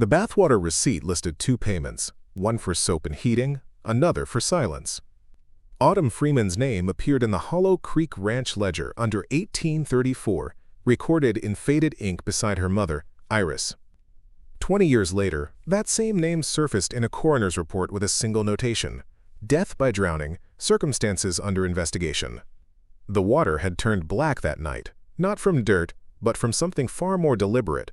The bathwater receipt listed two payments, one for soap and heating, another for silence. Autumn Freeman's name appeared in the Hollow Creek Ranch ledger under 1834, recorded in faded ink beside her mother, Iris. 20 years later, that same name surfaced in a coroner's report with a single notation: death by drowning, circumstances under investigation. The water had turned black that night, not from dirt, but from something far more deliberate.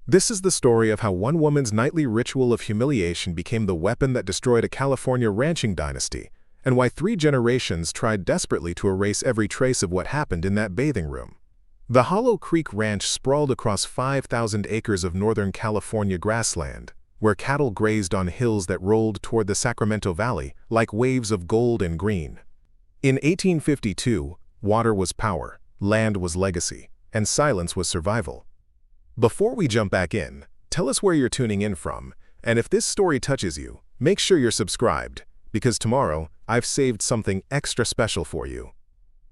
This is the story of how one woman's nightly ritual of humiliation became the weapon that destroyed a California ranching dynasty, and why 3 generations tried desperately to erase every trace of what happened in that bathing room. The Hollow Creek Ranch sprawled across 5,000 acres of Northern California grassland, where cattle grazed on hills that rolled toward the Sacramento Valley like waves of gold and green. In 1852, water was power, land was legacy, and silence was survival. Before we jump back in, tell us where you're tuning in from, and if this story touches you, make sure you're subscribed, because tomorrow I've saved something extra special for you.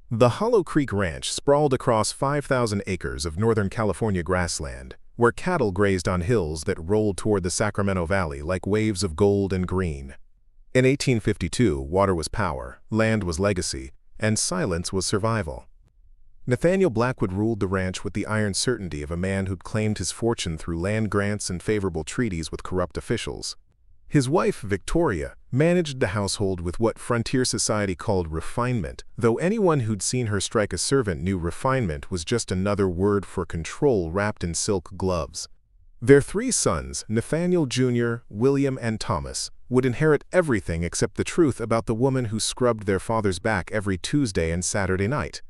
The Hollow Creek Ranch sprawled across 5,000 acres of Northern California grassland, where cattle grazed on hills that rolled toward the Sacramento Valley like waves of gold and green. In 1852, water was power, land was legacy, and silence was survival. Nathaniel Blackwood ruled the ranch with the iron certainty of a man who'd claimed his fortune through land grants and favorable treaties with corrupt officials. His wife, Victoria, managed the household with what frontier society called refinement, though anyone who'd seen her strike a servant knew refinement was just another word for control wrapped in silk gloves. Their 3 sons, Nathaniel Jr., William, and Thomas, would inherit everything except the truth about the woman who scrubbed their father's back every Tuesday and Saturday night.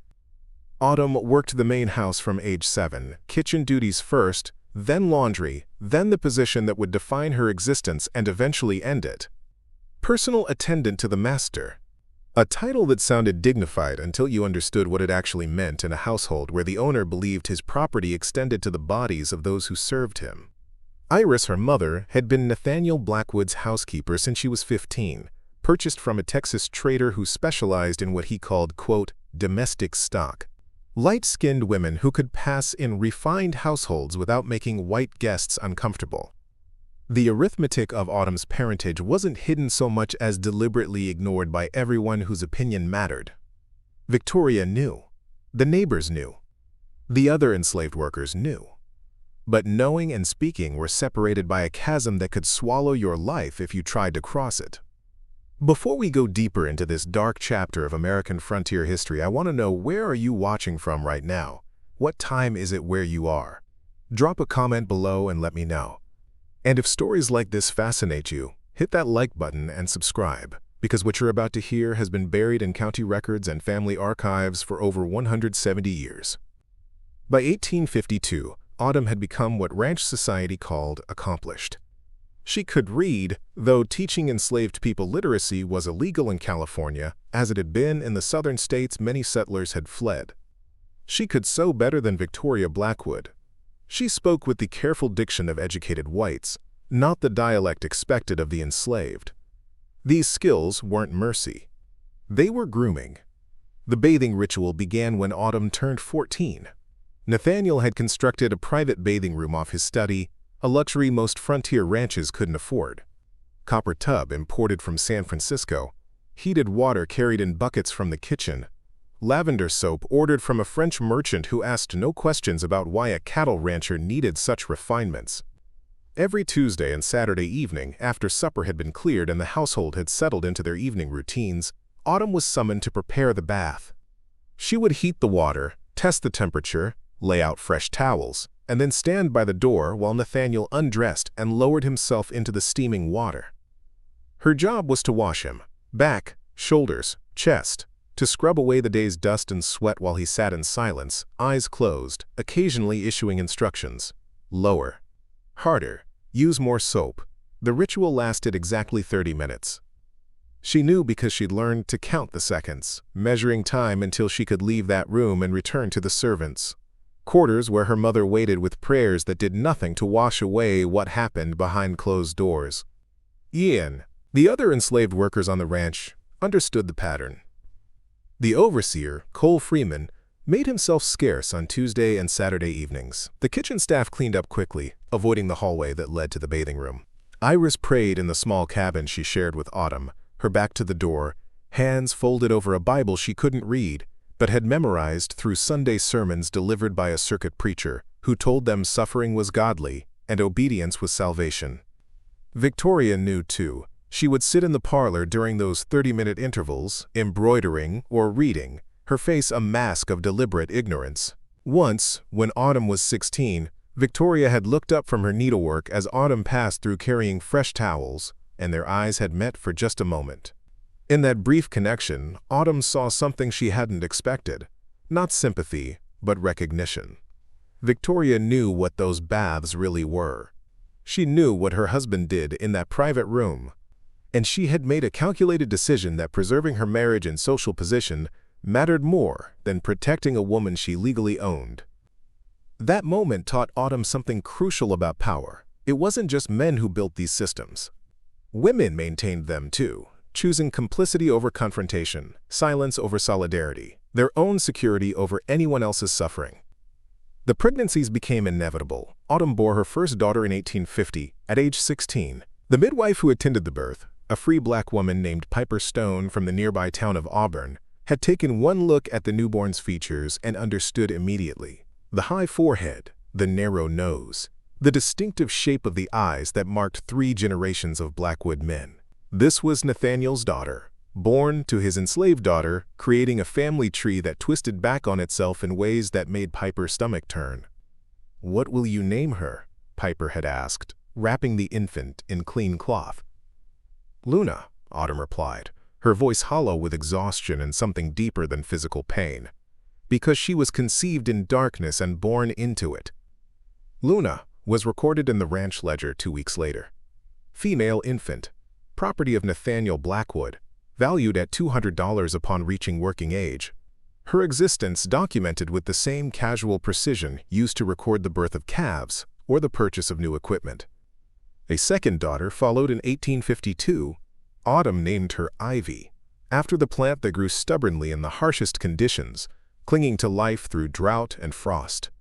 Autumn worked the main house from age 7, kitchen duties first, then laundry, then the position that would define her existence and eventually end it: personal attendant to the master. A title that sounded dignified until you understood what it actually meant in a household where the owner believed his property extended to the bodies of those who served him. Iris, her mother, had been Nathaniel Blackwood's housekeeper since she was 15, purchased from a Texas trader who specialized in what he called, quote, domestic stock. Light-skinned women who could pass in refined households without making white guests uncomfortable. The arithmetic of Autumn's parentage wasn't hidden so much as deliberately ignored by everyone whose opinion mattered. Victoria knew. The neighbors knew. The other enslaved workers knew. But knowing and speaking were separated by a chasm that could swallow your life if you tried to cross it. Before we go deeper into this dark chapter of American frontier history, I want to know, where are you watching from right now? What time is it where you are? Drop a comment below and let me know. And if stories like this fascinate you, hit that like button and subscribe, because what you're about to hear has been buried in county records and family archives for over 170 years. By 1852, Autumn had become what ranch society called accomplished. She could read, though teaching enslaved people literacy was illegal in California, as it had been in the southern states many settlers had fled. She could sew better than Victoria Blackwood. She spoke with the careful diction of educated whites, not the dialect expected of the enslaved. These skills weren't mercy. They were grooming. The bathing ritual began when Autumn turned 14. Nathaniel had constructed a private bathing room off his study, a luxury most frontier ranches couldn't afford. Copper tub imported from San Francisco, heated water carried in buckets from the kitchen, lavender soap ordered from a French merchant who asked no questions about why a cattle rancher needed such refinements. Every Tuesday and Saturday evening, after supper had been cleared and the household had settled into their evening routines, Autumn was summoned to prepare the bath. She would heat the water, test the temperature, lay out fresh towels, and then stand by the door while Nathaniel undressed and lowered himself into the steaming water. Her job was to wash him, back, shoulders, chest, to scrub away the day's dust and sweat while he sat in silence, eyes closed, occasionally issuing instructions. Lower. Harder. Use more soap. The ritual lasted exactly 30 minutes. She knew because she'd learned to count the seconds, measuring time until she could leave that room and return to the servants' quarters, where her mother waited with prayers that did nothing to wash away what happened behind closed doors. Ian, the other enslaved workers on the ranch, understood the pattern. The overseer, Cole Freeman, made himself scarce on Tuesday and Saturday evenings. The kitchen staff cleaned up quickly, avoiding the hallway that led to the bathing room. Iris prayed in the small cabin she shared with Autumn, her back to the door, hands folded over a Bible she couldn't read, but had memorized through Sunday sermons delivered by a circuit preacher who told them suffering was godly and obedience was salvation. Victoria knew, too. She would sit in the parlor during those 30-minute intervals, embroidering or reading, her face a mask of deliberate ignorance. Once, when Autumn was 16, Victoria had looked up from her needlework as Autumn passed through carrying fresh towels, and their eyes had met for just a moment. In that brief connection, Autumn saw something she hadn't expected. Not sympathy, but recognition. Victoria knew what those baths really were. She knew what her husband did in that private room, and she had made a calculated decision that preserving her marriage and social position mattered more than protecting a woman she legally owned. That moment taught Autumn something crucial about power. It wasn't just men who built these systems. Women maintained them too, choosing complicity over confrontation, silence over solidarity, their own security over anyone else's suffering. The pregnancies became inevitable. Autumn bore her first daughter in 1850, at age 16. The midwife who attended the birth, a free black woman named Piper Stone from the nearby town of Auburn, had taken one look at the newborn's features and understood immediately. The high forehead, the narrow nose, the distinctive shape of the eyes that marked 3 generations of Blackwood men. This was Nathaniel's daughter, born to his enslaved daughter, creating a family tree that twisted back on itself in ways that made Piper's stomach turn. "What will you name her?" Piper had asked, wrapping the infant in clean cloth. "Luna," Autumn replied, her voice hollow with exhaustion and something deeper than physical pain. "Because she was conceived in darkness and born into it." Luna was recorded in the ranch ledger 2 weeks later. Female infant, property of Nathaniel Blackwood, valued at $200 upon reaching working age. Her existence documented with the same casual precision used to record the birth of calves or the purchase of new equipment. A second daughter followed in 1852. Autumn named her Ivy, after the plant that grew stubbornly in the harshest conditions, clinging to life through drought and frost.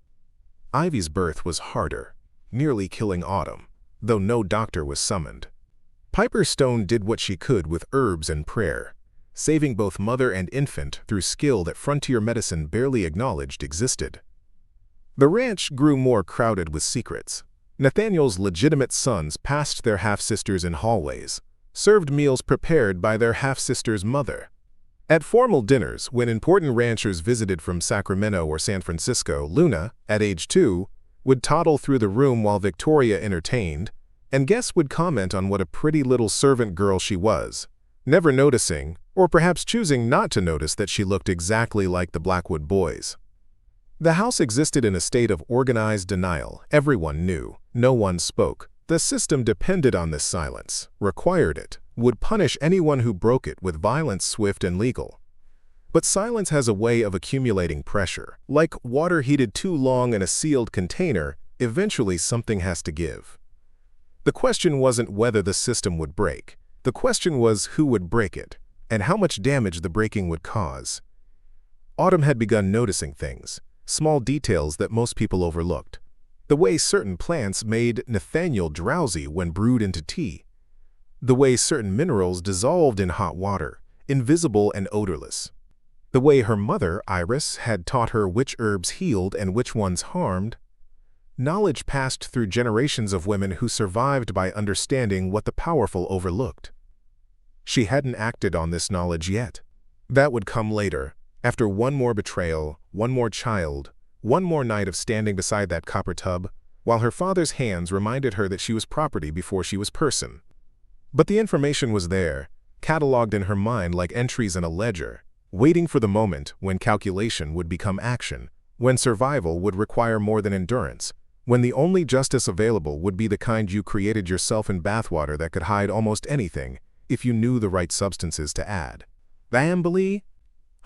Ivy's birth was harder, nearly killing Autumn, though no doctor was summoned. Piper Stone did what she could with herbs and prayer, saving both mother and infant through skill that frontier medicine barely acknowledged existed. The ranch grew more crowded with secrets. Nathaniel's legitimate sons passed their half-sisters in hallways, served meals prepared by their half-sister's mother. At formal dinners, when important ranchers visited from Sacramento or San Francisco, Luna, at age 2, would toddle through the room while Victoria entertained, and guests would comment on what a pretty little servant girl she was, never noticing, or perhaps choosing not to notice, that she looked exactly like the Blackwood boys. The house existed in a state of organized denial. Everyone knew, no one spoke. The system depended on this silence, required it, would punish anyone who broke it with violence swift and legal. But silence has a way of accumulating pressure. Like water heated too long in a sealed container, eventually something has to give. The question wasn't whether the system would break. The question was who would break it, and how much damage the breaking would cause. Autumn had begun noticing things, small details that most people overlooked. The way certain plants made Nathaniel drowsy when brewed into tea. The way certain minerals dissolved in hot water, invisible and odorless. The way her mother, Iris, had taught her which herbs healed and which ones harmed. Knowledge passed through generations of women who survived by understanding what the powerful overlooked. She hadn't acted on this knowledge yet. That would come later, after one more betrayal, one more child, one more night of standing beside that copper tub, while her father's hands reminded her that she was property before she was person. But the information was there, cataloged in her mind like entries in a ledger, waiting for the moment when calculation would become action, when survival would require more than endurance, when the only justice available would be the kind you created yourself in bathwater that could hide almost anything if you knew the right substances to add. Vambelie?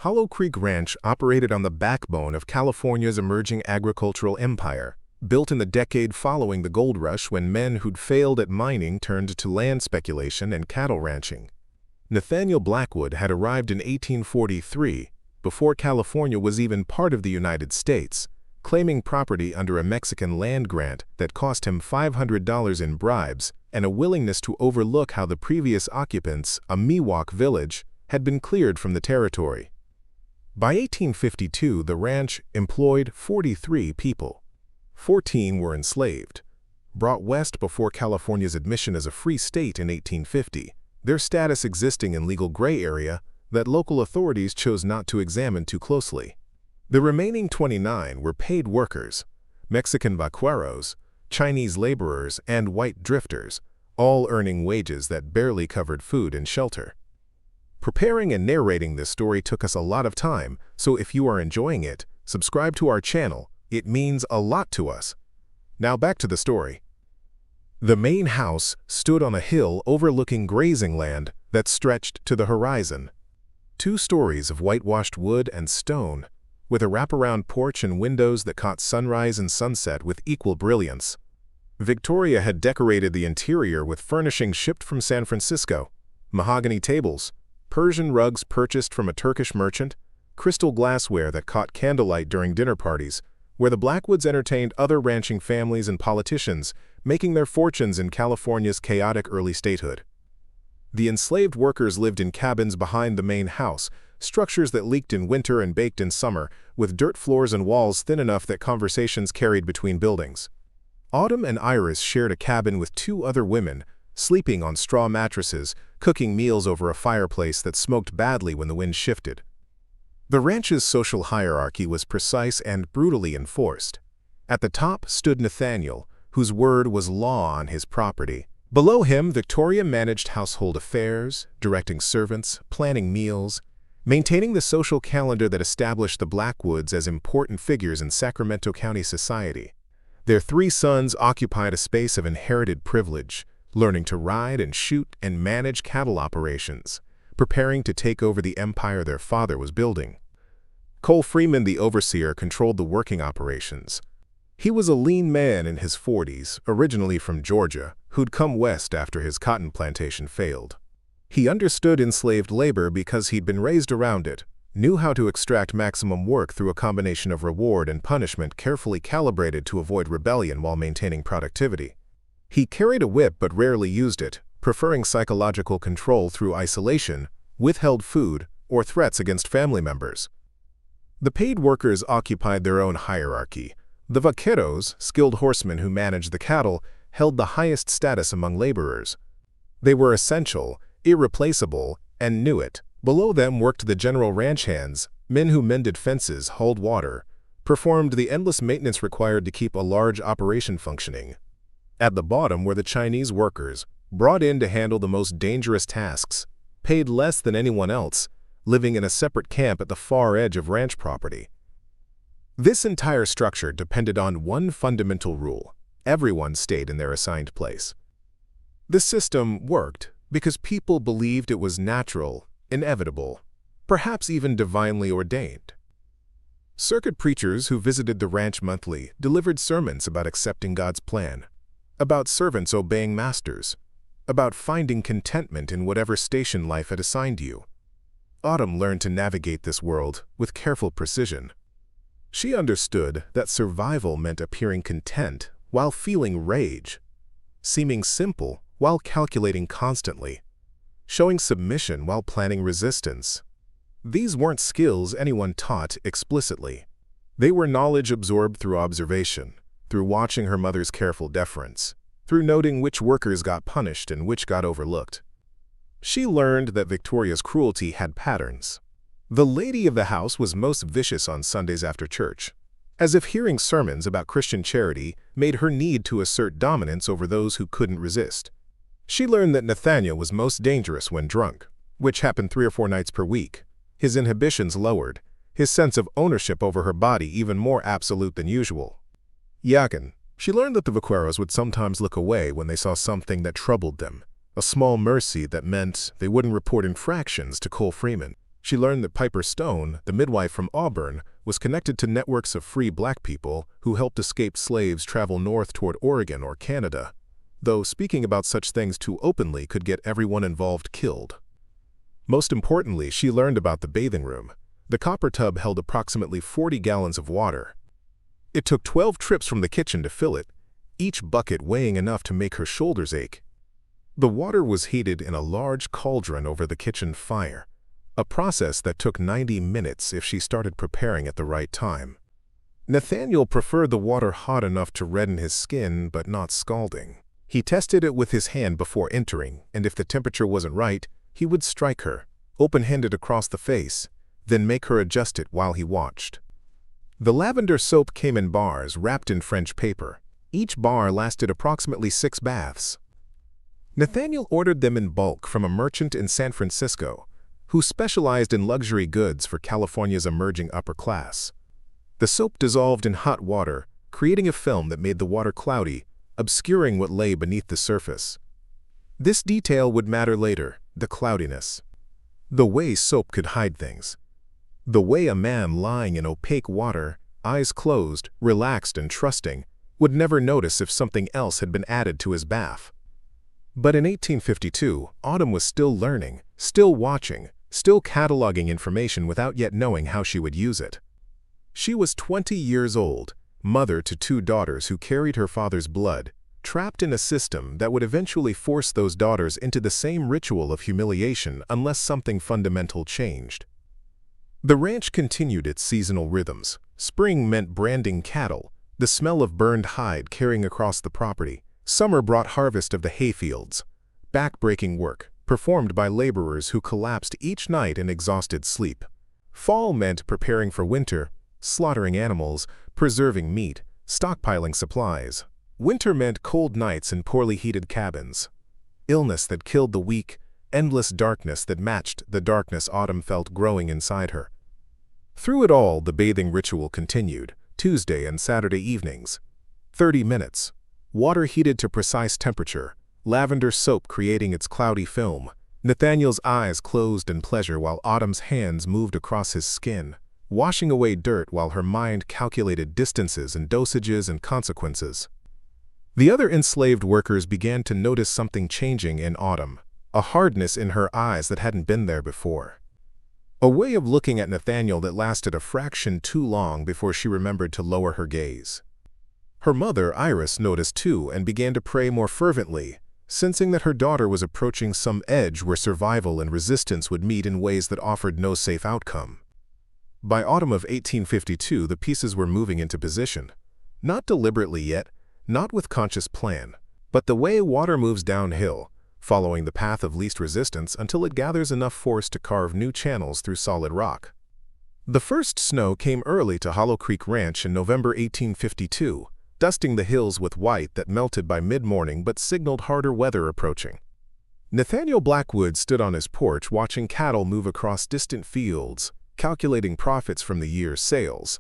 Hollow Creek Ranch operated on the backbone of California's emerging agricultural empire, built in the decade following the gold rush when men who'd failed at mining turned to land speculation and cattle ranching. Nathaniel Blackwood had arrived in 1843, before California was even part of the United States, claiming property under a Mexican land grant that cost him $500 in bribes and a willingness to overlook how the previous occupants, a Miwok village, had been cleared from the territory. By 1852, the ranch employed 43 people. 14 were enslaved. Brought west before California's admission as a free state in 1850, their status existing in legal gray area that local authorities chose not to examine too closely. The remaining 29 were paid workers, Mexican vaqueros, Chinese laborers, and white drifters, all earning wages that barely covered food and shelter. Preparing and narrating this story took us a lot of time, so if you are enjoying it, subscribe to our channel. It means a lot to us. Now back to the story. The main house stood on a hill overlooking grazing land that stretched to the horizon. 2 stories of whitewashed wood and stone, with a wraparound porch and windows that caught sunrise and sunset with equal brilliance. Victoria had decorated the interior with furnishings shipped from San Francisco, mahogany tables, Persian rugs purchased from a Turkish merchant, crystal glassware that caught candlelight during dinner parties, where the Blackwoods entertained other ranching families and politicians, making their fortunes in California's chaotic early statehood. The enslaved workers lived in cabins behind the main house, structures that leaked in winter and baked in summer, with dirt floors and walls thin enough that conversations carried between buildings. Autumn and Iris shared a cabin with 2 other women, sleeping on straw mattresses, cooking meals over a fireplace that smoked badly when the wind shifted. The ranch's social hierarchy was precise and brutally enforced. At the top stood Nathaniel, whose word was law on his property. Below him, Victoria managed household affairs, directing servants, planning meals, maintaining the social calendar that established the Blackwoods as important figures in Sacramento County society. Their 3 sons occupied a space of inherited privilege, learning to ride and shoot and manage cattle operations, preparing to take over the empire their father was building. Cole Freeman, the overseer, controlled the working operations. He was a lean man in his 40s, originally from Georgia, who'd come west after his cotton plantation failed. He understood enslaved labor because he'd been raised around it, knew how to extract maximum work through a combination of reward and punishment carefully calibrated to avoid rebellion while maintaining productivity. He carried a whip but rarely used it, preferring psychological control through isolation, withheld food, or threats against family members. The paid workers occupied their own hierarchy. The vaqueros, skilled horsemen who managed the cattle, held the highest status among laborers. They were essential, irreplaceable, and knew it. Below them worked the general ranch hands, men who mended fences, hauled water, performed the endless maintenance required to keep a large operation functioning. At the bottom were the Chinese workers, brought in to handle the most dangerous tasks, paid less than anyone else, living in a separate camp at the far edge of ranch property. This entire structure depended on one fundamental rule: everyone stayed in their assigned place. The system worked because people believed it was natural, inevitable, perhaps even divinely ordained. Circuit preachers who visited the ranch monthly delivered sermons about accepting God's plan, about servants obeying masters, about finding contentment in whatever station life had assigned you. Autumn learned to navigate this world with careful precision. She understood that survival meant appearing content while feeling rage, seeming simple while calculating constantly, showing submission while planning resistance. These weren't skills anyone taught explicitly. They were knowledge absorbed through observation, through watching her mother's careful deference, through noting which workers got punished and which got overlooked. She learned that Victoria's cruelty had patterns. The lady of the house was most vicious on Sundays after church, as if hearing sermons about Christian charity made her need to assert dominance over those who couldn't resist. She learned that Nathaniel was most dangerous when drunk, which happened 3 or 4 nights per week. His inhibitions lowered, his sense of ownership over her body even more absolute than usual. Yakin. She learned that the vaqueros would sometimes look away when they saw something that troubled them, a small mercy that meant they wouldn't report infractions to Cole Freeman. She learned that Piper Stone, the midwife from Auburn, was connected to networks of free black people who helped escaped slaves travel north toward Oregon or Canada, though speaking about such things too openly could get everyone involved killed. Most importantly, she learned about the bathing room, The copper tub held approximately 40 gallons of water. It took 12 trips from the kitchen to fill it, each bucket weighing enough to make her shoulders ache. The water was heated in a large cauldron over the kitchen fire, a process that took 90 minutes if she started preparing at the right time. Nathaniel preferred the water hot enough to redden his skin but not scalding. He tested it with his hand before entering, and if the temperature wasn't right, he would strike her, open-handed across the face, then make her adjust it while he watched. The lavender soap came in bars wrapped in French paper. Each bar lasted approximately 6 baths. Nathaniel ordered them in bulk from a merchant in San Francisco, who specialized in luxury goods for California's emerging upper class. The soap dissolved in hot water, creating a film that made the water cloudy, obscuring what lay beneath the surface. This detail would matter later, the cloudiness. The way soap could hide things. The way a man lying in opaque water, eyes closed, relaxed and trusting, would never notice if something else had been added to his bath. But in 1852, Autumn was still learning, still watching, still cataloging information without yet knowing how she would use it. She was 20 years old, mother to 2 daughters who carried her father's blood, trapped in a system that would eventually force those daughters into the same ritual of humiliation unless something fundamental changed. The ranch continued its seasonal rhythms. Spring meant branding cattle, the smell of burned hide carrying across the property. Summer brought harvest of the hayfields, back-breaking work, performed by laborers who collapsed each night in exhausted sleep. Fall meant preparing for winter, slaughtering animals, preserving meat, stockpiling supplies. Winter meant cold nights in poorly heated cabins, illness that killed the weak, endless darkness that matched the darkness Autumn felt growing inside her. Through it all, the bathing ritual continued, Tuesday and Saturday evenings. 30 minutes. Water heated to precise temperature, lavender soap creating its cloudy film. Nathaniel's eyes closed in pleasure while Autumn's hands moved across his skin, washing away dirt while her mind calculated distances and dosages and consequences. The other enslaved workers began to notice something changing in Autumn, a hardness in her eyes that hadn't been there before. A way of looking at Nathaniel that lasted a fraction too long before she remembered to lower her gaze. Her mother, Iris, noticed too and began to pray more fervently, sensing that her daughter was approaching some edge where survival and resistance would meet in ways that offered no safe outcome. By autumn of 1852, the pieces were moving into position. Not deliberately yet, not with conscious plan, but the way water moves downhill, following the path of least resistance until it gathers enough force to carve new channels through solid rock. The first snow came early to Hollow Creek Ranch in November 1852, dusting the hills with white that melted by mid-morning but signaled harder weather approaching. Nathaniel Blackwood stood on his porch watching cattle move across distant fields, calculating profits from the year's sales,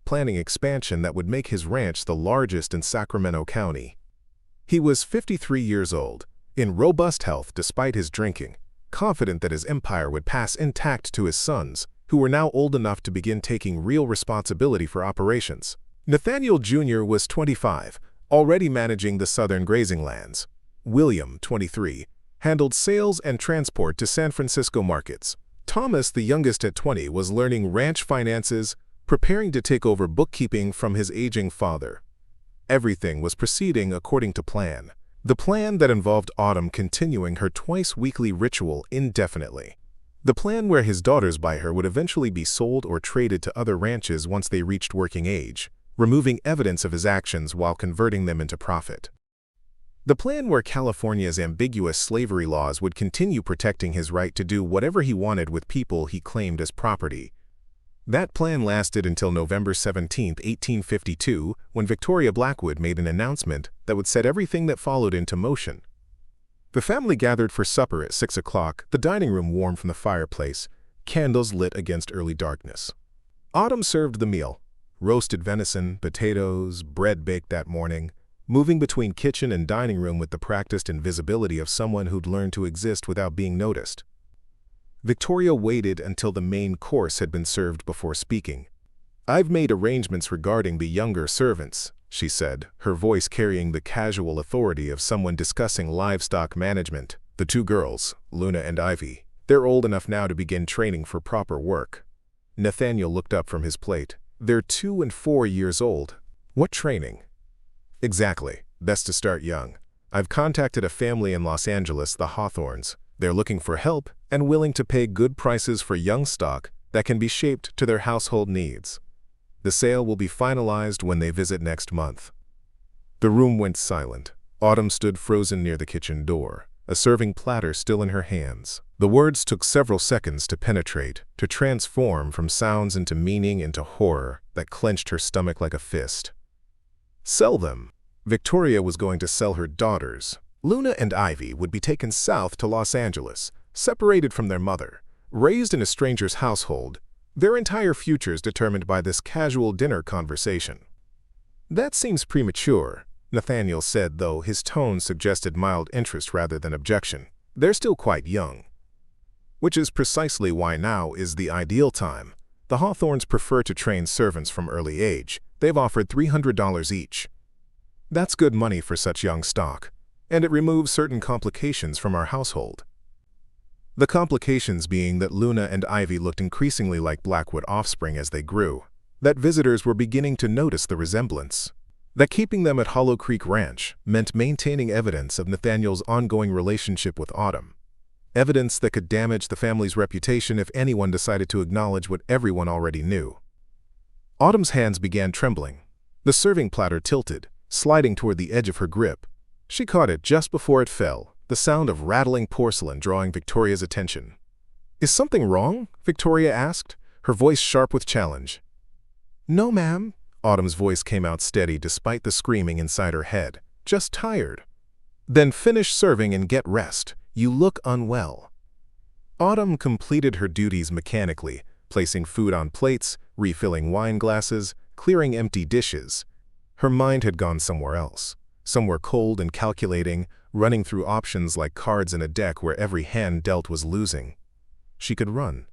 planning expansion that would make his ranch the largest in Sacramento County. He was 53 years old, in robust health despite his drinking, confident that his empire would pass intact to his sons, who were now old enough to begin taking real responsibility for operations. Nathaniel Jr. was 25, already managing the southern grazing lands. William, 23, handled sales and transport to San Francisco markets. Thomas, the youngest at 20, was learning ranch finances, preparing to take over bookkeeping from his aging father. Everything was proceeding according to plan. The plan that involved Autumn continuing her twice-weekly ritual indefinitely. The plan where his daughters by her would eventually be sold or traded to other ranches once they reached working age, removing evidence of his actions while converting them into profit. The plan where California's ambiguous slavery laws would continue protecting his right to do whatever he wanted with people he claimed as property. That plan lasted until November 17, 1852, when Victoria Blackwood made an announcement that would set everything that followed into motion. The family gathered for supper at 6 o'clock, the dining room warm from the fireplace, candles lit against early darkness. Autumn served the meal, roasted venison, potatoes, bread baked that morning, moving between kitchen and dining room with the practiced invisibility of someone who'd learned to exist without being noticed. Victoria waited until the main course had been served before speaking. "I've made arrangements regarding the younger servants," she said, her voice carrying the casual authority of someone discussing livestock management. "The 2 girls, Luna and Ivy, they're old enough now to begin training for proper work." Nathaniel looked up from his plate. "They're 2 and 4 years old." "What training?" "Exactly. Best to start young. I've contacted a family in Los Angeles, the Hawthorns. They're looking for help and willing to pay good prices for young stock that can be shaped to their household needs. The sale will be finalized when they visit next month." The room went silent. Autumn stood frozen near the kitchen door, a serving platter still in her hands. The words took several seconds to penetrate, to transform from sounds into meaning, into horror that clenched her stomach like a fist. Sell them. Victoria was going to sell her daughters. Luna and Ivy would be taken south to Los Angeles, separated from their mother, raised in a stranger's household, their entire futures determined by this casual dinner conversation. "That seems premature," Nathaniel said, though his tone suggested mild interest rather than objection. "They're still quite young." "Which is precisely why now is the ideal time. The Hawthorns prefer to train servants from early age. They've offered $300 each. That's good money for such young stock, and it removes certain complications from our household." The complications being that Luna and Ivy looked increasingly like Blackwood offspring as they grew, that visitors were beginning to notice the resemblance, that keeping them at Hollow Creek Ranch meant maintaining evidence of Nathaniel's ongoing relationship with Autumn, evidence that could damage the family's reputation if anyone decided to acknowledge what everyone already knew. Autumn's hands began trembling. The serving platter tilted, sliding toward the edge of her grip. She caught it just before it fell, the sound of rattling porcelain drawing Victoria's attention. "Is something wrong?" Victoria asked, her voice sharp with challenge. "No, ma'am." Autumn's voice came out steady despite the screaming inside her head. "Just tired." "Then finish serving and get rest. You look unwell." Autumn completed her duties mechanically, placing food on plates, refilling wine glasses, clearing empty dishes. Her mind had gone somewhere else, somewhere cold and calculating, running through options like cards in a deck where every hand dealt was losing. She could run.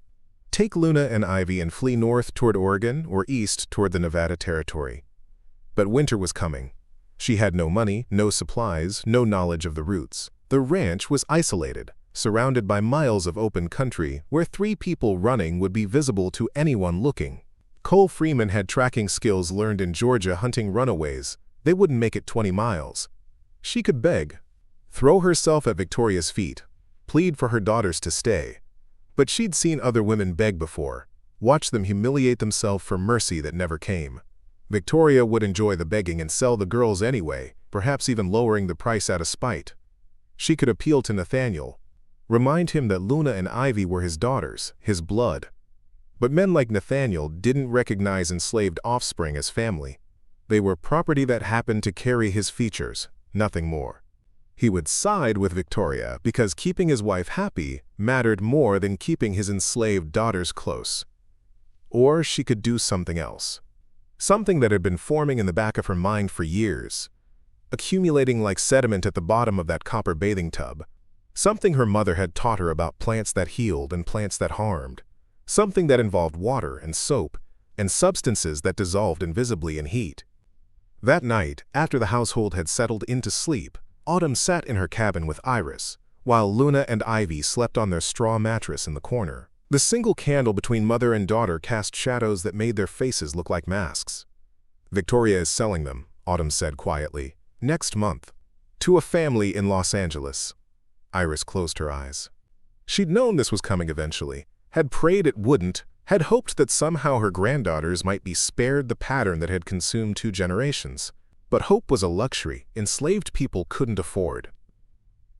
Take Luna and Ivy and flee north toward Oregon or east toward the Nevada territory. But winter was coming. She had no money, no supplies, no knowledge of the routes. The ranch was isolated, surrounded by miles of open country where 3 people running would be visible to anyone looking. Cole Freeman had tracking skills learned in Georgia hunting runaways. They wouldn't make it 20 miles. She could beg, throw herself at Victoria's feet, plead for her daughters to stay. But she'd seen other women beg before, watch them humiliate themselves for mercy that never came. Victoria would enjoy the begging and sell the girls anyway, perhaps even lowering the price out of spite. She could appeal to Nathaniel, remind him that Luna and Ivy were his daughters, his blood. But men like Nathaniel didn't recognize enslaved offspring as family. They were property that happened to carry his features, nothing more. He would side with Victoria because keeping his wife happy mattered more than keeping his enslaved daughters close. Or she could do something else. Something that had been forming in the back of her mind for years, accumulating like sediment at the bottom of that copper bathing tub. Something her mother had taught her about plants that healed and plants that harmed. Something that involved water and soap and substances that dissolved invisibly in heat. That night, after the household had settled into sleep, Autumn sat in her cabin with Iris, while Luna and Ivy slept on their straw mattress in the corner. The single candle between mother and daughter cast shadows that made their faces look like masks. "Victoria is selling them," Autumn said quietly, "next month. To a family in Los Angeles." Iris closed her eyes. She'd known this was coming eventually, had prayed it wouldn't, had hoped that somehow her granddaughters might be spared the pattern that had consumed 2 generations. But hope was a luxury enslaved people couldn't afford.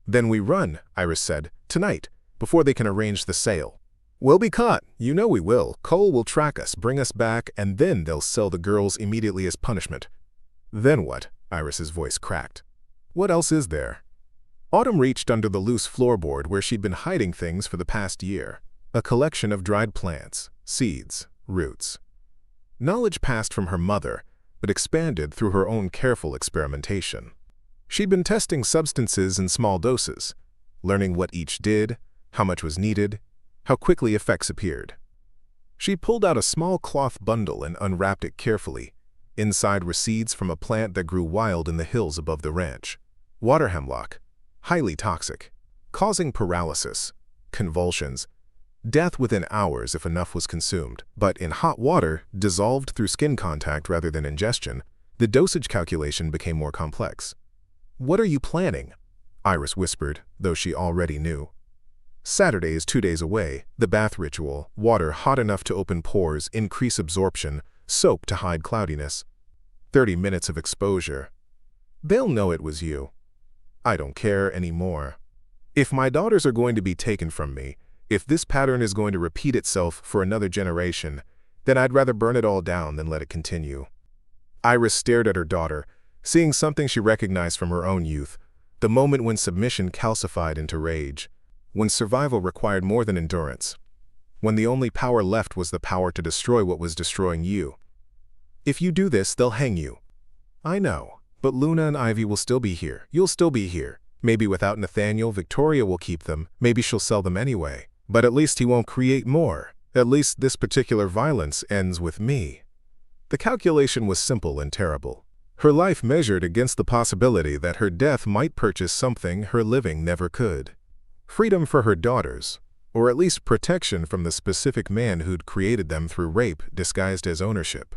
"Then we run," Iris said, "tonight, before they can arrange the sale. We'll be caught, you know we will. Cole will track us, bring us back, and then they'll sell the girls immediately as punishment." "Then what?" Iris's voice cracked. "What else is there?" Autumn reached under the loose floorboard where she'd been hiding things for the past year. A collection of dried plants, seeds, roots. Knowledge passed from her mother, but expanded through her own careful experimentation. She'd been testing substances in small doses, learning what each did, how much was needed, how quickly effects appeared. She pulled out a small cloth bundle and unwrapped it carefully. Inside were seeds from a plant that grew wild in the hills above the ranch. Water hemlock, highly toxic, causing paralysis, convulsions, Death within hours if enough was consumed, but in hot water, dissolved through skin contact rather than ingestion, the dosage calculation became more complex. "What are you planning?" Iris whispered, though she already knew. Saturday is 2 days away. The bath ritual, water hot enough to open pores, increase absorption, soap to hide cloudiness. 30 minutes of exposure. They'll know it was you. I don't care anymore. If my daughters are going to be taken from me, if this pattern is going to repeat itself for another generation, then I'd rather burn it all down than let it continue. Iris stared at her daughter, seeing something she recognized from her own youth, the moment when submission calcified into rage, when survival required more than endurance, when the only power left was the power to destroy what was destroying you. "If you do this, they'll hang you." "I know, but Luna and Ivy will still be here. You'll still be here. Maybe without Nathaniel, Victoria will keep them. Maybe she'll sell them anyway. But at least he won't create more. At least this particular violence ends with me." The calculation was simple and terrible. Her life measured against the possibility that her death might purchase something her living never could. Freedom for her daughters, or at least protection from the specific man who'd created them through rape disguised as ownership.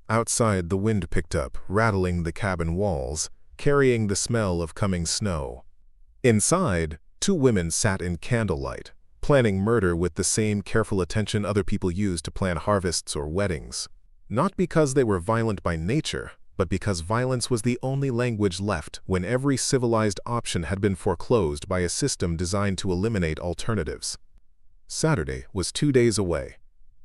Outside, the wind picked up, rattling the cabin walls, carrying the smell of coming snow. Inside, 2 women sat in candlelight, planning murder with the same careful attention other people use to plan harvests or weddings. Not because they were violent by nature, but because violence was the only language left when every civilized option had been foreclosed by a system designed to eliminate alternatives. Saturday was 2 days away.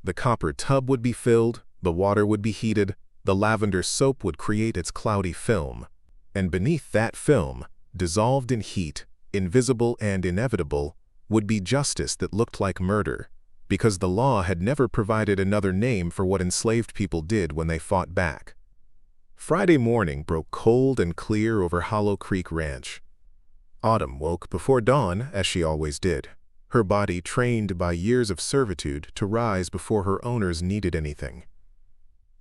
The copper tub would be filled, the water would be heated, the lavender soap would create its cloudy film. And beneath that film, dissolved in heat, invisible and inevitable, would be justice that looked like murder, because the law had never provided another name for what enslaved people did when they fought back. Friday morning broke cold and clear over Hollow Creek Ranch. Autumn woke before dawn, as she always did, her body trained by years of servitude to rise before her owners needed anything.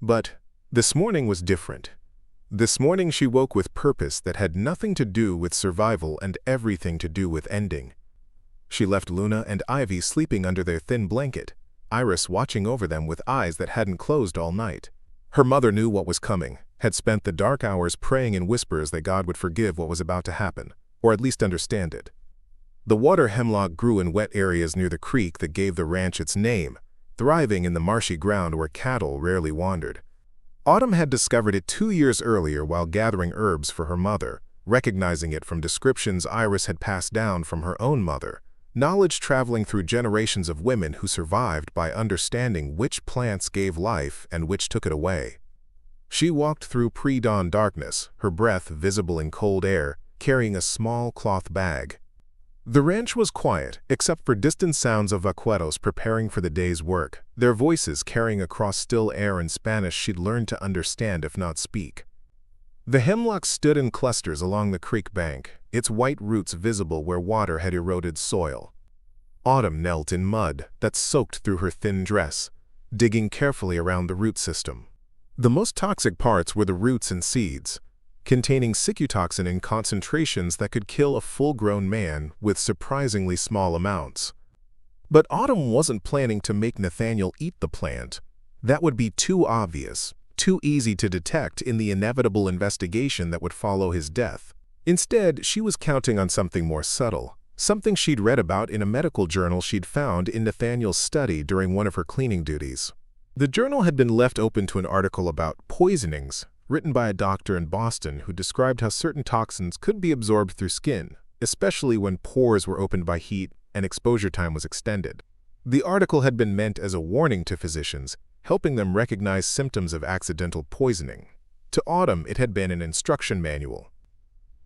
But this morning was different. This morning she woke with purpose that had nothing to do with survival and everything to do with ending. She left Luna and Ivy sleeping under their thin blanket, Iris watching over them with eyes that hadn't closed all night. Her mother knew what was coming, had spent the dark hours praying in whispers that God would forgive what was about to happen, or at least understand it. The water hemlock grew in wet areas near the creek that gave the ranch its name, thriving in the marshy ground where cattle rarely wandered. Autumn had discovered it 2 years earlier while gathering herbs for her mother, recognizing it from descriptions Iris had passed down from her own mother, knowledge traveling through generations of women who survived by understanding which plants gave life and which took it away. She walked through pre-dawn darkness, her breath visible in cold air, carrying a small cloth bag. The ranch was quiet, except for distant sounds of vaqueros preparing for the day's work, their voices carrying across still air in Spanish she'd learned to understand if not speak. The hemlock stood in clusters along the creek bank, its white roots visible where water had eroded soil. Autumn knelt in mud that soaked through her thin dress, digging carefully around the root system. The most toxic parts were the roots and seeds, containing cytotoxin in concentrations that could kill a full-grown man with surprisingly small amounts. But Autumn wasn't planning to make Nathaniel eat the plant. That would be too obvious, too easy to detect in the inevitable investigation that would follow his death. Instead, she was counting on something more subtle, something she'd read about in a medical journal she'd found in Nathaniel's study during one of her cleaning duties. The journal had been left open to an article about poisonings, written by a doctor in Boston who described how certain toxins could be absorbed through skin, especially when pores were opened by heat and exposure time was extended. The article had been meant as a warning to physicians, helping them recognize symptoms of accidental poisoning. To Autumn, it had been an instruction manual.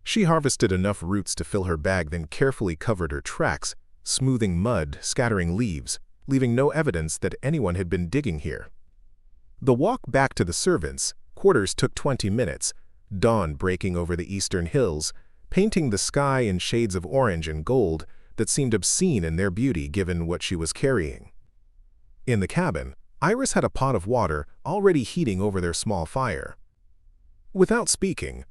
She harvested enough roots to fill her bag, then carefully covered her tracks, smoothing mud, scattering leaves, leaving no evidence that anyone had been digging here. The walk back to the servants' quarters took 20 minutes, dawn breaking over the eastern hills, painting the sky in shades of orange and gold that seemed obscene in their beauty given what she was carrying. In the cabin, Iris had a pot of water already heating over their small fire. Without speaking,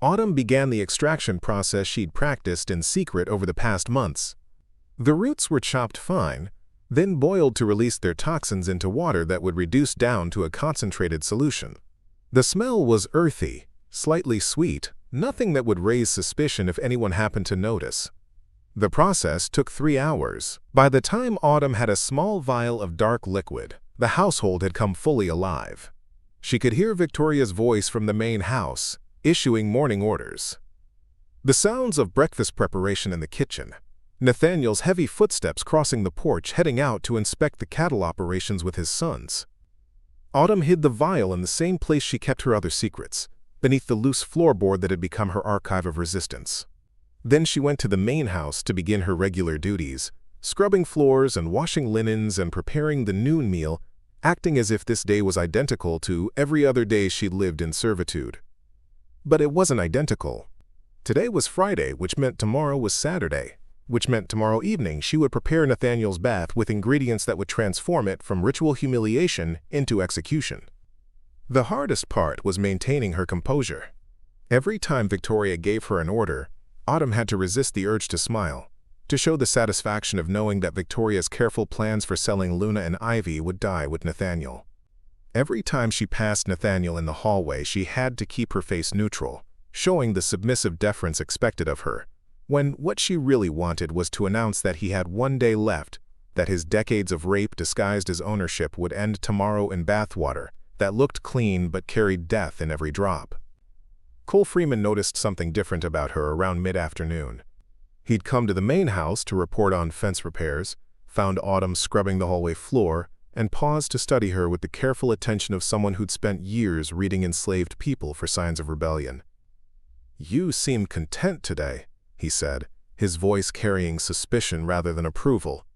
Autumn began the extraction process she'd practiced in secret over the past months. The roots were chopped fine, then boiled to release their toxins into water that would reduce down to a concentrated solution. The smell was earthy, slightly sweet, nothing that would raise suspicion if anyone happened to notice. The process took 3 hours. By the time Autumn had a small vial of dark liquid, the household had come fully alive. She could hear Victoria's voice from the main house, issuing morning orders. The sounds of breakfast preparation in the kitchen, Nathaniel's heavy footsteps crossing the porch heading out to inspect the cattle operations with his sons. Autumn hid the vial in the same place she kept her other secrets, beneath the loose floorboard that had become her archive of resistance. Then she went to the main house to begin her regular duties, scrubbing floors and washing linens and preparing the noon meal, acting as if this day was identical to every other day she'd lived in servitude. But it wasn't identical. Today was Friday, which meant tomorrow was Saturday, which meant tomorrow evening she would prepare Nathaniel's bath with ingredients that would transform it from ritual humiliation into execution. The hardest part was maintaining her composure. Every time Victoria gave her an order, Autumn had to resist the urge to smile, to show the satisfaction of knowing that Victoria's careful plans for selling Luna and Ivy would die with Nathaniel. Every time she passed Nathaniel in the hallway, she had to keep her face neutral, showing the submissive deference expected of her, when what she really wanted was to announce that he had 1 day left, that his decades of rape disguised as ownership would end tomorrow in bathwater that looked clean but carried death in every drop. Freeman noticed something different about her around mid-afternoon. He'd come to the main house to report on fence repairs, found Autumn scrubbing the hallway floor, and paused to study her with the careful attention of someone who'd spent years reading enslaved people for signs of rebellion. "You seem content today," he said, his voice carrying suspicion rather than approval.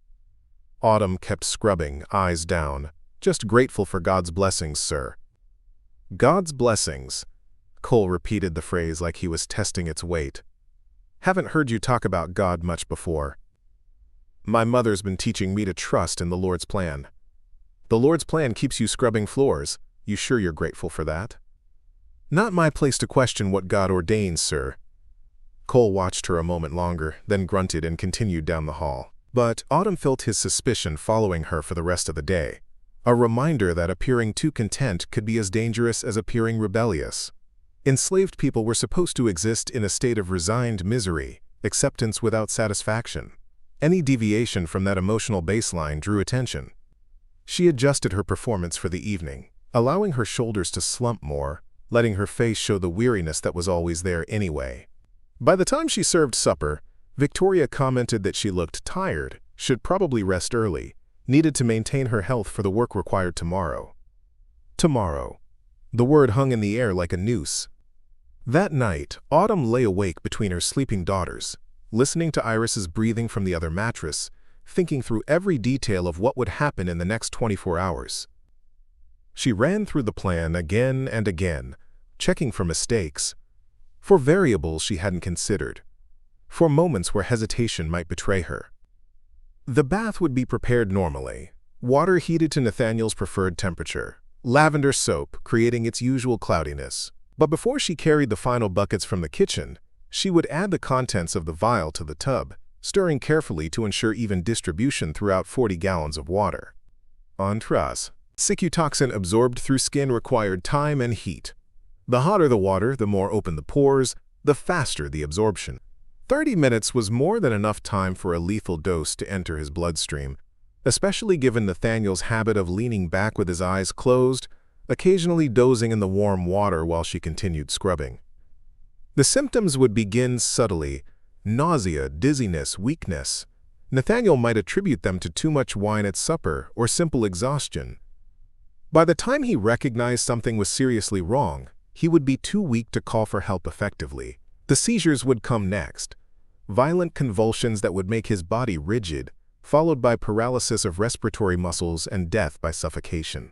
Autumn kept scrubbing, eyes down. "Just grateful for God's blessings, sir." "God's blessings." Cole repeated the phrase like he was testing its weight. "Haven't heard you talk about God much before." "My mother's been teaching me to trust in the Lord's plan." "The Lord's plan keeps you scrubbing floors. You sure you're grateful for that?" "Not my place to question what God ordains, sir." Cole watched her a moment longer, then grunted and continued down the hall. But Autumn felt his suspicion following her for the rest of the day, a reminder that appearing too content could be as dangerous as appearing rebellious. Enslaved people were supposed to exist in a state of resigned misery, acceptance without satisfaction. Any deviation from that emotional baseline drew attention. She adjusted her performance for the evening, allowing her shoulders to slump more, letting her face show the weariness that was always there anyway. By the time she served supper, Victoria commented that she looked tired, should probably rest early, needed to maintain her health for the work required tomorrow. Tomorrow. The word hung in the air like a noose. That night, Autumn lay awake between her sleeping daughters, listening to Iris's breathing from the other mattress, thinking through every detail of what would happen in the next 24 hours. She ran through the plan again and again, checking for mistakes, for variables she hadn't considered, for moments where hesitation might betray her. The bath would be prepared normally, water heated to Nathaniel's preferred temperature, lavender soap creating its usual cloudiness. But before she carried the final buckets from the kitchen, she would add the contents of the vial to the tub, stirring carefully to ensure even distribution throughout 40 gallons of water. Entrance. Sicutoxin absorbed through skin required time and heat. The hotter the water, the more open the pores, the faster the absorption. 30 minutes was more than enough time for a lethal dose to enter his bloodstream, especially given Nathaniel's habit of leaning back with his eyes closed, occasionally dozing in the warm water while she continued scrubbing. The symptoms would begin subtly: nausea, dizziness, weakness. Nathaniel might attribute them to too much wine at supper or simple exhaustion. By the time he recognized something was seriously wrong, he would be too weak to call for help effectively. The seizures would come next, violent convulsions that would make his body rigid, followed by paralysis of respiratory muscles and death by suffocation.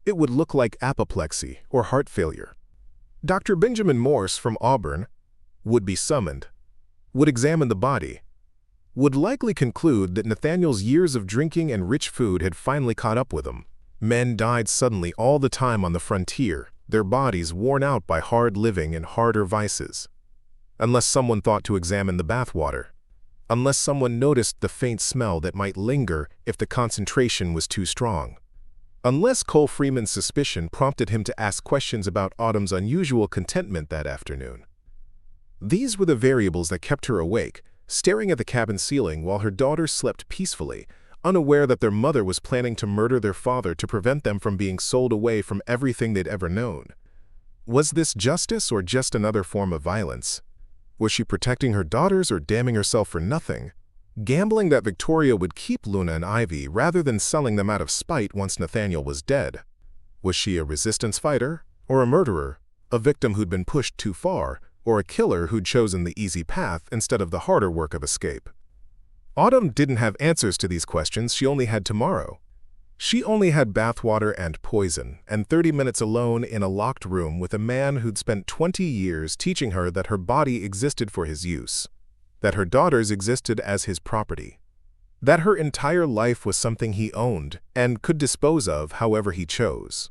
It would look like apoplexy or heart failure. Dr. Benjamin Morse from Auburn would be summoned, would examine the body, would likely conclude that Nathaniel's years of drinking and rich food had finally caught up with him. Men died suddenly all the time on the frontier, their bodies worn out by hard living and harder vices. Unless someone thought to examine the bathwater. unless someone noticed the faint smell that might linger if the concentration was too strong. Unless Cole Freeman's suspicion prompted him to ask questions about Autumn's unusual contentment that afternoon. These were the variables that kept her awake, staring at the cabin ceiling while her daughters slept peacefully, unaware that their mother was planning to murder their father to prevent them from being sold away from everything they'd ever known. Was this justice or just another form of violence? Was she protecting her daughters or damning herself for nothing? Gambling that Victoria would keep Luna and Ivy rather than selling them out of spite once Nathaniel was dead? Was she a resistance fighter or a murderer, a victim who'd been pushed too far, or a killer who'd chosen the easy path instead of the harder work of escape? Autumn didn't have answers to these questions, she only had tomorrow. She only had bathwater and poison, and 30 minutes alone in a locked room with a man who'd spent 20 years teaching her that her body existed for his use, that her daughters existed as his property, that her entire life was something he owned and could dispose of however he chose.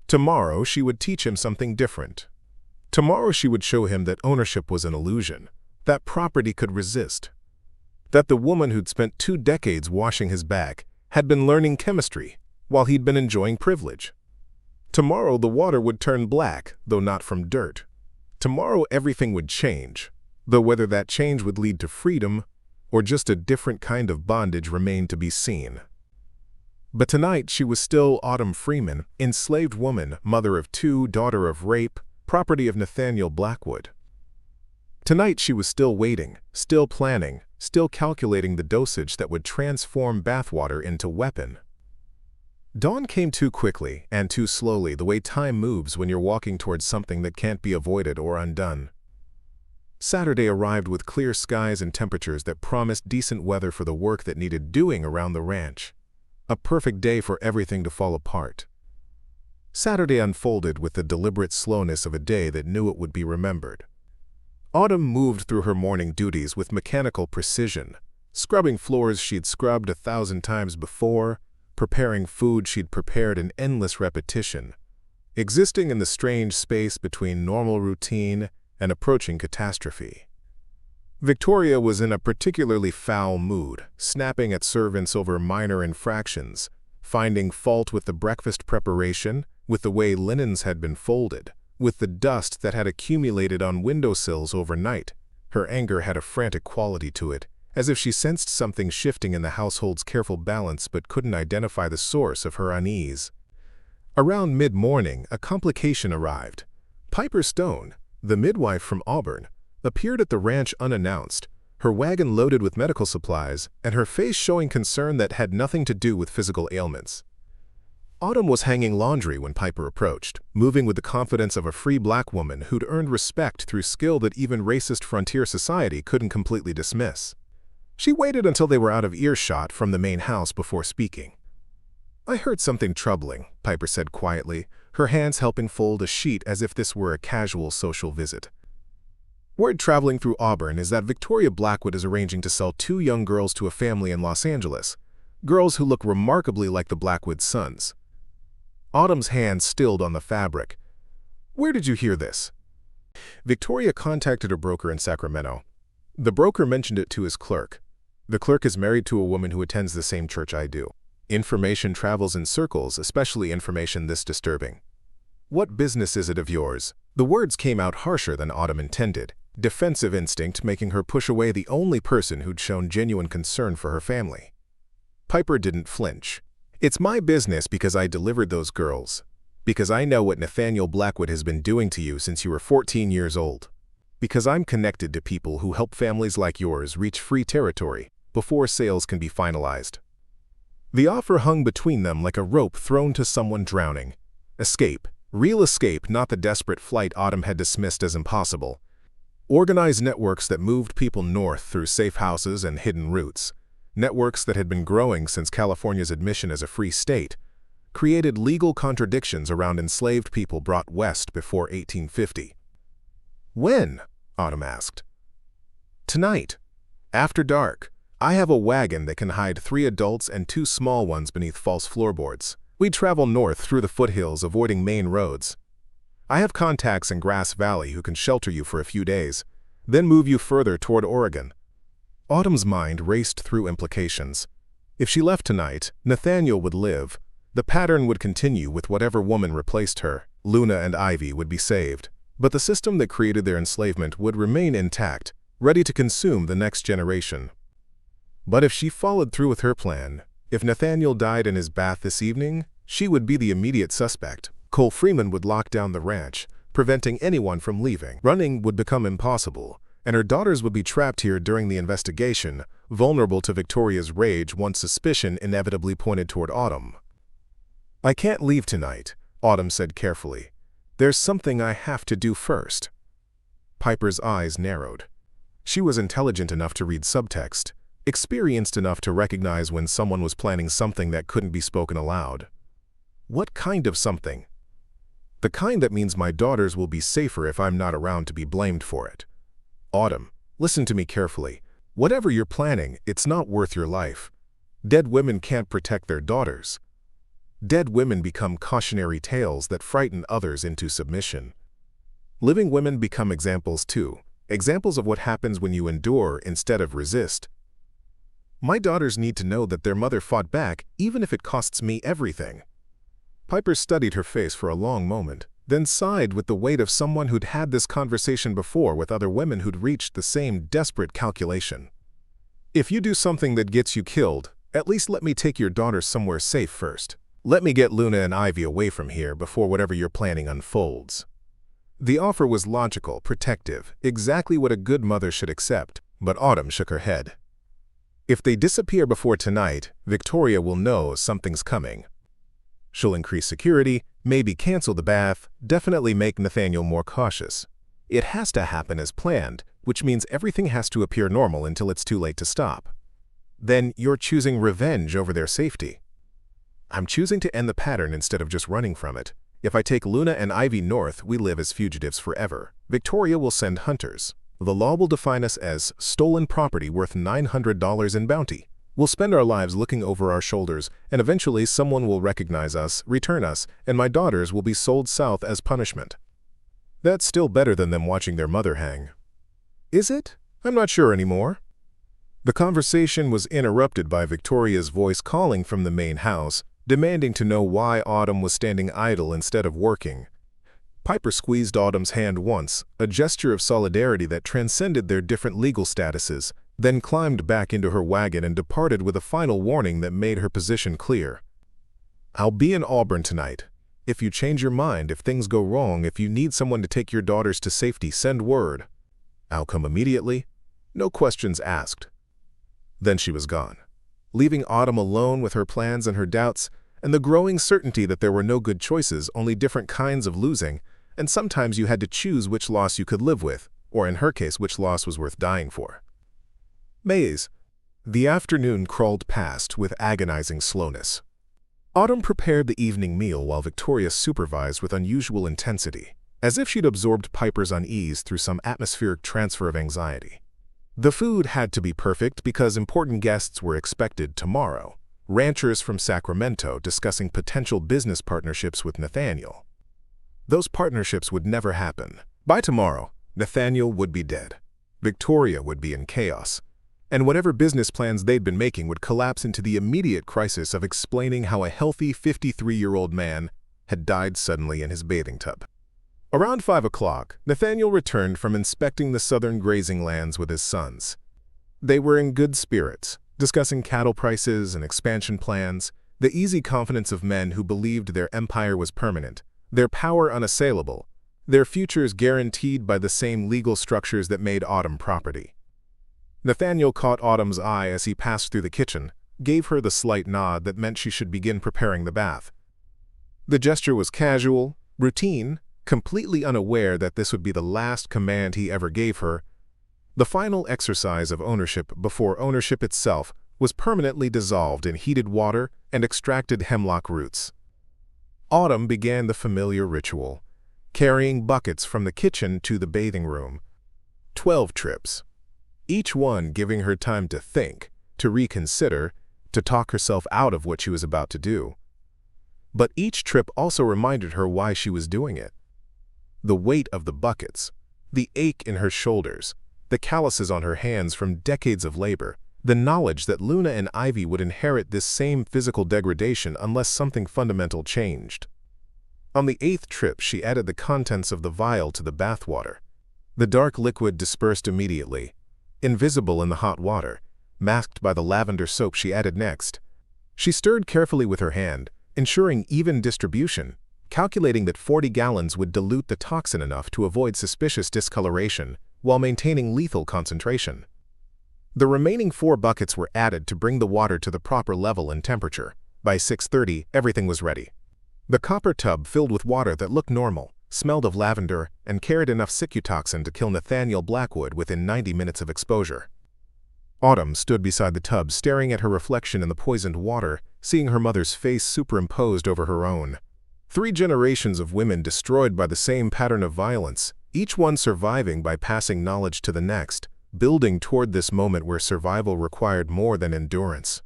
Tomorrow she would teach him something different. Tomorrow she would show him that ownership was an illusion, that property could resist, that the woman who'd spent 2 decades washing his back had been learning chemistry while he'd been enjoying privilege. Tomorrow the water would turn black, though not from dirt. Tomorrow everything would change, though whether that change would lead to freedom or just a different kind of bondage remained to be seen. But tonight she was still Autumn Freeman, enslaved woman, mother of 2, daughter of rape, property of Nathaniel Blackwood. Tonight she was still waiting, still planning, still calculating the dosage that would transform bathwater into weapon. Dawn came too quickly and too slowly, the way time moves when you're walking towards something that can't be avoided or undone. Saturday arrived with clear skies and temperatures that promised decent weather for the work that needed doing around the ranch. A perfect day for everything to fall apart. Saturday unfolded with the deliberate slowness of a day that knew it would be remembered. Autumn moved through her morning duties with mechanical precision, scrubbing floors she'd scrubbed 1,000 times before, preparing food she'd prepared in endless repetition, existing in the strange space between normal routine and approaching catastrophe. Victoria was in a particularly foul mood, snapping at servants over minor infractions, finding fault with the breakfast preparation, with the way linens had been folded, with the dust that had accumulated on windowsills overnight. Her anger had a frantic quality to it, as if she sensed something shifting in the household's careful balance but couldn't identify the source of her unease. Around mid-morning, a complication arrived. Piper Stone, the midwife from Auburn, appeared at the ranch unannounced, her wagon loaded with medical supplies and her face showing concern that had nothing to do with physical ailments. Autumn was hanging laundry when Piper approached, moving with the confidence of a free black woman who'd earned respect through skill that even racist frontier society couldn't completely dismiss. She waited until they were out of earshot from the main house before speaking. "I heard something troubling," Piper said quietly, her hands helping fold a sheet as if this were a casual social visit. "Word traveling through Auburn is that Victoria Blackwood is arranging to sell 2 young girls to a family in Los Angeles, girls who look remarkably like the Blackwood sons." Autumn's hand stilled on the fabric. "Where did you hear this?" "Victoria contacted a broker in Sacramento. The broker mentioned it to his clerk. The clerk is married to a woman who attends the same church I do. Information travels in circles, especially information this disturbing." "What business is it of yours?" The words came out harsher than Autumn intended, defensive instinct making her push away the only person who'd shown genuine concern for her family. Piper didn't flinch. "It's my business because I delivered those girls. Because I know what Nathaniel Blackwood has been doing to you since you were 14 years old. Because I'm connected to people who help families like yours reach free territory before sales can be finalized." The offer hung between them like a rope thrown to someone drowning. Escape. Real escape, not the desperate flight Autumn had dismissed as impossible. Organized networks that moved people north through safe houses and hidden routes. Networks that had been growing since California's admission as a free state, created legal contradictions around enslaved people brought west before 1850. "When?" Autumn asked. "Tonight. After dark. I have a wagon that can hide 3 adults and 2 small ones beneath false floorboards. We travel north through the foothills, avoiding main roads. I have contacts in Grass Valley who can shelter you for a few days, then move you further toward Oregon. Autumn's mind raced through implications. If she left tonight, Nathaniel would live. The pattern would continue with whatever woman replaced her. Luna and Ivy would be saved. But the system that created their enslavement would remain intact, ready to consume the next generation. But if she followed through with her plan, if Nathaniel died in his bath this evening, she would be the immediate suspect. Freeman would lock down the ranch, preventing anyone from leaving. Running would become impossible, and her daughters would be trapped here during the investigation, vulnerable to Victoria's rage once suspicion inevitably pointed toward Autumn. "I can't leave tonight," Autumn said carefully. "There's something I have to do first." Piper's eyes narrowed. She was intelligent enough to read subtext, experienced enough to recognize when someone was planning something that couldn't be spoken aloud. "What kind of something?" "The kind that means my daughters will be safer if I'm not around to be blamed for it." "Autumn, listen to me carefully. Whatever you're planning, it's not worth your life. Dead women can't protect their daughters. Dead women become cautionary tales that frighten others into submission. Living women become examples too, examples of what happens when you endure instead of resist. My daughters need to know that their mother fought back, even if it costs me everything." Piper studied her face for a long moment, then sighed with the weight of someone who'd had this conversation before with other women who'd reached the same desperate calculation. "If you do something that gets you killed, at least let me take your daughters somewhere safe first. Let me get Luna and Ivy away from here before whatever you're planning unfolds." The offer was logical, protective, exactly what a good mother should accept, but Autumn shook her head. "If they disappear before tonight, Victoria will know something's coming. She'll increase security, maybe cancel the bath, definitely make Nathaniel more cautious. It has to happen as planned, which means everything has to appear normal until it's too late to stop. Then you're choosing revenge over their safety." "I'm choosing to end the pattern instead of just running from it. If I take Luna and Ivy north, we live as fugitives forever. Victoria will send hunters. The law will define us as stolen property worth $900 in bounty. We'll spend our lives looking over our shoulders, and eventually someone will recognize us, return us, and my daughters will be sold south as punishment. That's still better than them watching their mother hang." "Is it? I'm not sure anymore." The conversation was interrupted by Victoria's voice calling from the main house, demanding to know why Autumn was standing idle instead of working. Piper squeezed Autumn's hand once, a gesture of solidarity that transcended their different legal statuses, then climbed back into her wagon and departed with a final warning that made her position clear. "I'll be in Auburn tonight. If you change your mind, if things go wrong, if you need someone to take your daughters to safety, send word. I'll come immediately. No questions asked." Then she was gone, leaving Autumn alone with her plans and her doubts, and the growing certainty that there were no good choices, only different kinds of losing, and sometimes you had to choose which loss you could live with, or in her case, which loss was worth dying for. Maze. The afternoon crawled past with agonizing slowness. Autumn prepared the evening meal while Victoria supervised with unusual intensity, as if she'd absorbed Piper's unease through some atmospheric transfer of anxiety. The food had to be perfect because important guests were expected tomorrow, ranchers from Sacramento discussing potential business partnerships with Nathaniel. Those partnerships would never happen. By tomorrow, Nathaniel would be dead. Victoria would be in chaos. And whatever business plans they'd been making would collapse into the immediate crisis of explaining how a healthy 53-year-old man had died suddenly in his bathing tub. Around 5 o'clock, Nathaniel returned from inspecting the southern grazing lands with his sons. They were in good spirits, discussing cattle prices and expansion plans, the easy confidence of men who believed their empire was permanent, their power unassailable, their futures guaranteed by the same legal structures that made Autumn property. Nathaniel caught Autumn's eye as he passed through the kitchen, gave her the slight nod that meant she should begin preparing the bath. The gesture was casual, routine, completely unaware that this would be the last command he ever gave her. The final exercise of ownership before ownership itself was permanently dissolved in heated water and extracted hemlock roots. Autumn began the familiar ritual, carrying buckets from the kitchen to the bathing room. 12 trips. Each one giving her time to think, to reconsider, to talk herself out of what she was about to do. But each trip also reminded her why she was doing it. The weight of the buckets, the ache in her shoulders, the calluses on her hands from decades of labor, the knowledge that Luna and Ivy would inherit this same physical degradation unless something fundamental changed. On the 8th trip, she added the contents of the vial to the bathwater. The dark liquid dispersed immediately, invisible in the hot water, masked by the lavender soap she added next. She stirred carefully with her hand, ensuring even distribution, calculating that 40 gallons would dilute the toxin enough to avoid suspicious discoloration while maintaining lethal concentration. The remaining 4 buckets were added to bring the water to the proper level and temperature. By 6:30, everything was ready. The copper tub filled with water that looked normal, smelled of lavender, and carried enough cycutoxin to kill Nathaniel Blackwood within 90 minutes of exposure. Autumn stood beside the tub staring at her reflection in the poisoned water, seeing her mother's face superimposed over her own. 3 generations of women destroyed by the same pattern of violence, each one surviving by passing knowledge to the next, building toward this moment where survival required more than endurance.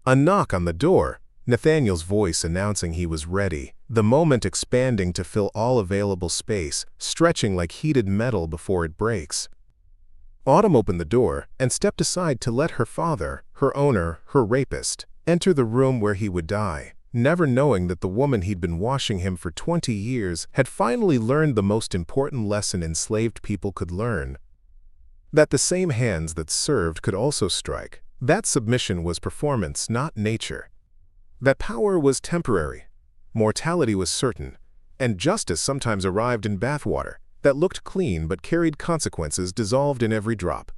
A knock on the door, Nathaniel's voice announcing he was ready, the moment expanding to fill all available space, stretching like heated metal before it breaks. Autumn opened the door and stepped aside to let her father, her owner, her rapist, enter the room where he would die, never knowing that the woman he'd been washing him for 20 years had finally learned the most important lesson enslaved people could learn. That the same hands that served could also strike. That submission was performance, not nature. That power was temporary, mortality was certain, and justice sometimes arrived in bathwater that looked clean but carried consequences dissolved in every drop.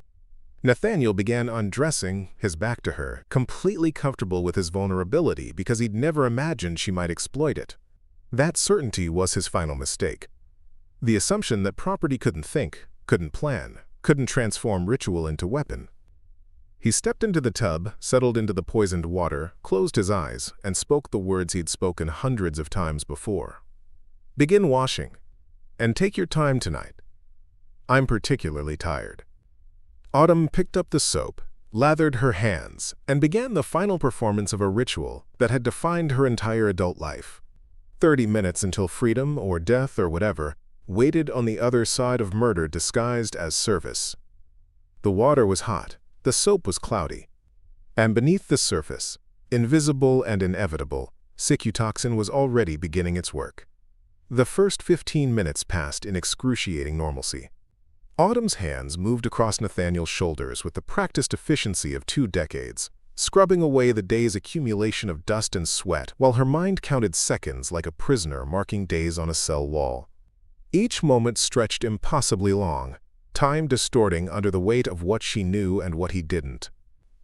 Nathaniel began undressing, his back to her, completely comfortable with his vulnerability because he'd never imagined she might exploit it. That certainty was his final mistake. The assumption that property couldn't think, couldn't plan, couldn't transform ritual into weapon. He stepped into the tub, settled into the poisoned water, closed his eyes, and spoke the words he'd spoken hundreds of times before. "Begin washing, and take your time tonight. I'm particularly tired." Autumn picked up the soap, lathered her hands, and began the final performance of a ritual that had defined her entire adult life. 30 minutes until freedom or death or whatever waited on the other side of murder disguised as service. The water was hot. The soap was cloudy, and beneath the surface, invisible and inevitable, cycutoxin was already beginning its work. The first 15 minutes passed in excruciating normalcy. Autumn's hands moved across Nathaniel's shoulders with the practiced efficiency of 2 decades, scrubbing away the day's accumulation of dust and sweat while her mind counted seconds like a prisoner marking days on a cell wall. Each moment stretched impossibly long, time distorting under the weight of what she knew and what he didn't.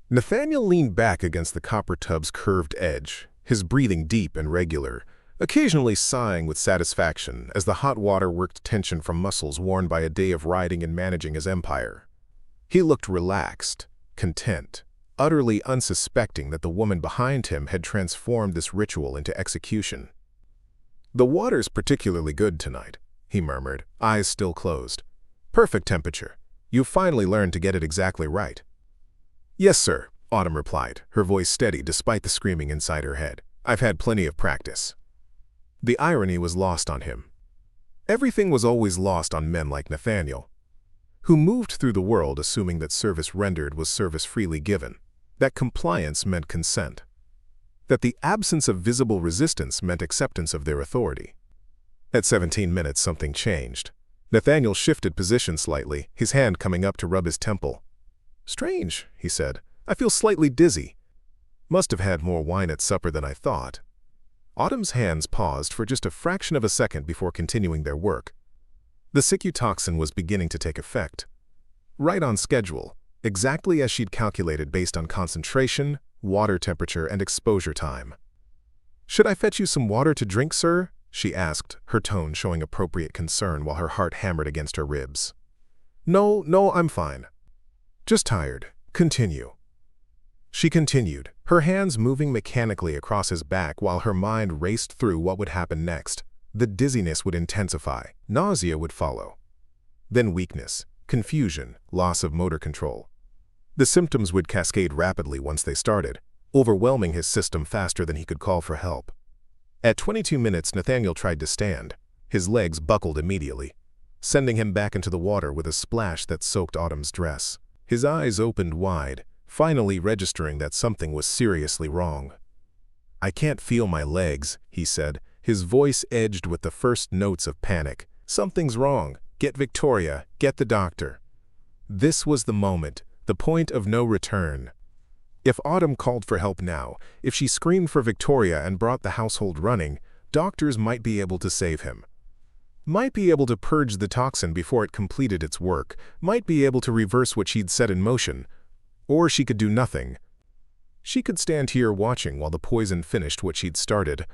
Nathaniel leaned back against the copper tub's curved edge, his breathing deep and regular, occasionally sighing with satisfaction as the hot water worked tension from muscles worn by a day of riding and managing his empire. He looked relaxed, content, utterly unsuspecting that the woman behind him had transformed this ritual into execution. "The water's particularly good tonight," he murmured, eyes still closed. "Perfect temperature. You've finally learned to get it exactly right." "Yes, sir," Autumn replied, her voice steady despite the screaming inside her head. "I've had plenty of practice." The irony was lost on him. Everything was always lost on men like Nathaniel, who moved through the world assuming that service rendered was service freely given, that compliance meant consent, that the absence of visible resistance meant acceptance of their authority. At 17 minutes, something changed. Nathaniel shifted position slightly, his hand coming up to rub his temple. "Strange," he said. "I feel slightly dizzy. Must have had more wine at supper than I thought." Autumn's hands paused for just a fraction of a second before continuing their work. The cycutoxin was beginning to take effect. Right on schedule, exactly as she'd calculated based on concentration, water temperature, and exposure time. "Should I fetch you some water to drink, sir?" she asked, her tone showing appropriate concern while her heart hammered against her ribs. No, I'm fine. Just tired. Continue." She continued, her hands moving mechanically across his back while her mind raced through what would happen next. The dizziness would intensify, nausea would follow. Then weakness, confusion, loss of motor control. The symptoms would cascade rapidly once they started, overwhelming his system faster than he could call for help. At 22 minutes, Nathaniel tried to stand. His legs buckled immediately. sending him back into the water with a splash that soaked Autumn's dress. His eyes opened wide, finally registering that something was seriously wrong. "I can't feel my legs," he said, his voice edged with the first notes of panic. "Something's wrong. Get Victoria. Get the doctor." This was the moment, the point of no return. If Autumn called for help now, if she screamed for Victoria and brought the household running, doctors might be able to save him. Might be able to purge the toxin before it completed its work, might be able to reverse what she'd set in motion. Or she could do nothing. She could stand here watching while the poison finished what she'd started.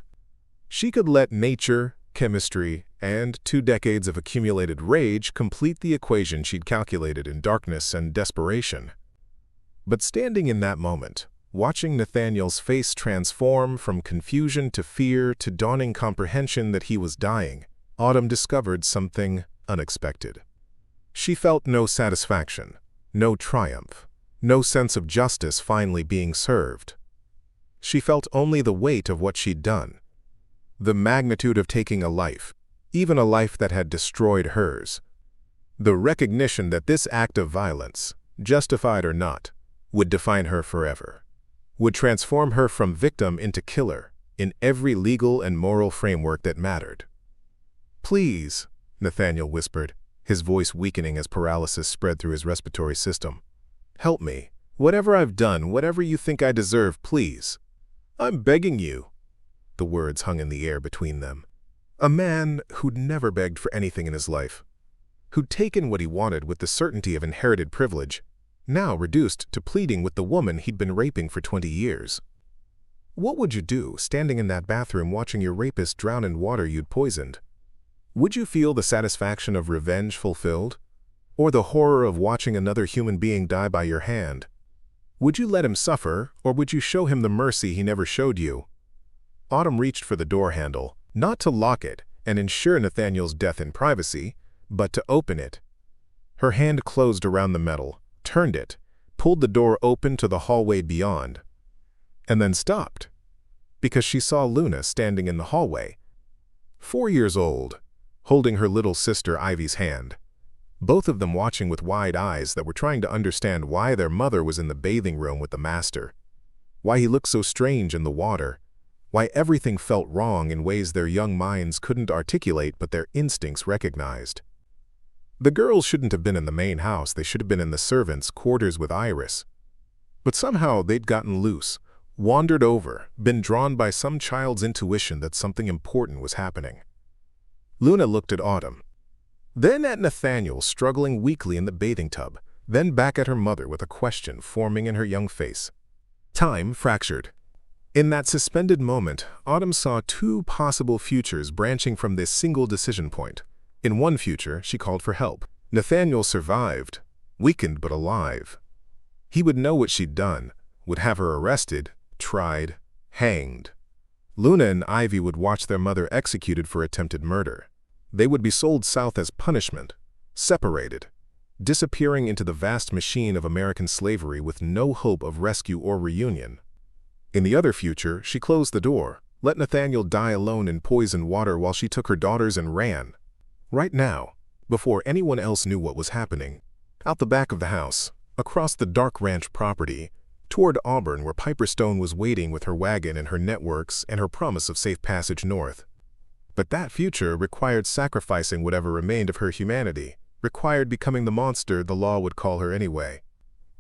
She could let nature, chemistry, and 2 decades of accumulated rage complete the equation she'd calculated in darkness and desperation. But standing in that moment, watching Nathaniel's face transform from confusion to fear to dawning comprehension that he was dying, Autumn discovered something unexpected. She felt no satisfaction, no triumph, no sense of justice finally being served. She felt only the weight of what she'd done, the magnitude of taking a life, even a life that had destroyed hers. The recognition that this act of violence, justified or not, would define her forever, would transform her from victim into killer in every legal and moral framework that mattered. "Please," Nathaniel whispered, his voice weakening as paralysis spread through his respiratory system. "Help me. Whatever I've done, whatever you think I deserve, please. I'm begging you." The words hung in the air between them. A man who'd never begged for anything in his life, who'd taken what he wanted with the certainty of inherited privilege, now reduced to pleading with the woman he'd been raping for 20 years. What would you do, standing in that bathroom watching your rapist drown in water you'd poisoned? Would you feel the satisfaction of revenge fulfilled? Or the horror of watching another human being die by your hand? Would you let him suffer, or would you show him the mercy he never showed you? Autumn reached for the door handle, not to lock it and ensure Nathaniel's death in privacy, but to open it. Her hand closed around the metal, turned it, pulled the door open to the hallway beyond, and then stopped, because she saw Luna standing in the hallway, 4 years old, holding her little sister Ivy's hand, both of them watching with wide eyes that were trying to understand why their mother was in the bathing room with the master, why he looked so strange in the water, why everything felt wrong in ways their young minds couldn't articulate but their instincts recognized. The girls shouldn't have been in the main house, they should have been in the servants' quarters with Iris. But somehow they'd gotten loose, wandered over, been drawn by some child's intuition that something important was happening. Luna looked at Autumn, then at Nathaniel struggling weakly in the bathing tub, then back at her mother with a question forming in her young face. Time fractured. In that suspended moment, Autumn saw 2 possible futures branching from this single decision point. In one future, she called for help. Nathaniel survived, weakened but alive. He would know what she'd done, would have her arrested, tried, hanged. Luna and Ivy would watch their mother executed for attempted murder. They would be sold south as punishment, separated, disappearing into the vast machine of American slavery with no hope of rescue or reunion. In the other future, she closed the door, let Nathaniel die alone in poisoned water while she took her daughters and ran. Right now, before anyone else knew what was happening, out the back of the house, across the dark ranch property, toward Auburn where Piper Stone was waiting with her wagon and her networks and her promise of safe passage north. But that future required sacrificing whatever remained of her humanity, required becoming the monster the law would call her anyway,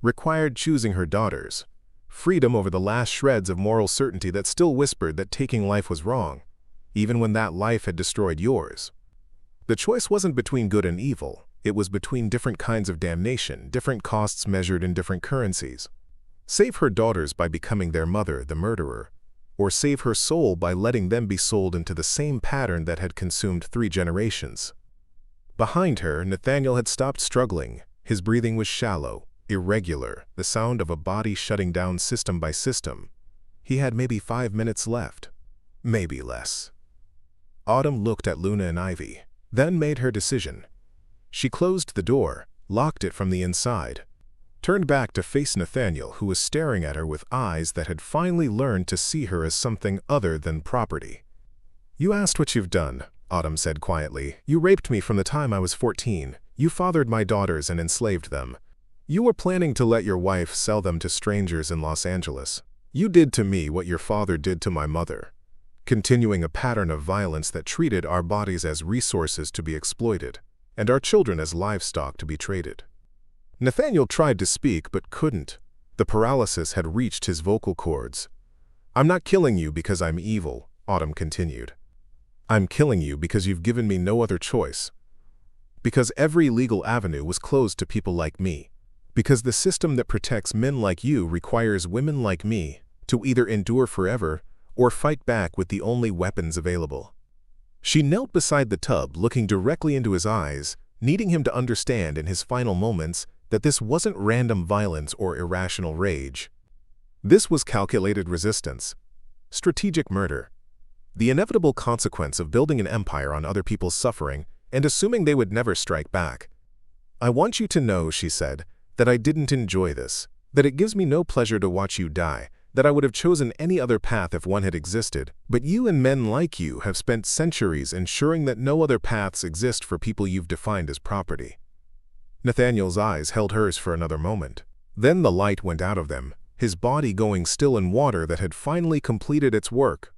required choosing her daughters, freedom over the last shreds of moral certainty that still whispered that taking life was wrong, even when that life had destroyed yours. The choice wasn't between good and evil, it was between different kinds of damnation, different costs measured in different currencies. Save her daughters by becoming their mother, the murderer, or save her soul by letting them be sold into the same pattern that had consumed 3 generations. Behind her, Nathaniel had stopped struggling. His breathing was shallow, irregular, the sound of a body shutting down system by system. He had maybe 5 minutes left, maybe less. Autumn looked at Luna and Ivy, then made her decision. She closed the door, locked it from the inside, turned back to face Nathaniel, who was staring at her with eyes that had finally learned to see her as something other than property. "You asked what you've done. Autumn said quietly. "You raped me from the time I was 14. You fathered my daughters and enslaved them. You were planning to let your wife sell them to strangers in Los Angeles. You did to me what your father did to my mother, continuing a pattern of violence that treated our bodies as resources to be exploited, and our children as livestock to be traded." Nathaniel tried to speak but couldn't. The paralysis had reached his vocal cords. "I'm not killing you because I'm evil," Autumn continued. "I'm killing you because you've given me no other choice. Because every legal avenue was closed to people like me. Because the system that protects men like you requires women like me to either endure forever or fight back with the only weapons available." She knelt beside the tub, looking directly into his eyes, needing him to understand in his final moments that this wasn't random violence or irrational rage. This was calculated resistance, strategic murder, the inevitable consequence of building an empire on other people's suffering and assuming they would never strike back. "I want you to know," she said, "that I didn't enjoy this, that it gives me no pleasure to watch you die, that I would have chosen any other path if one had existed, but you and men like you have spent centuries ensuring that no other paths exist for people you've defined as property." Nathaniel's eyes held hers for another moment. Then the light went out of them, his body going still in water that had finally completed its work.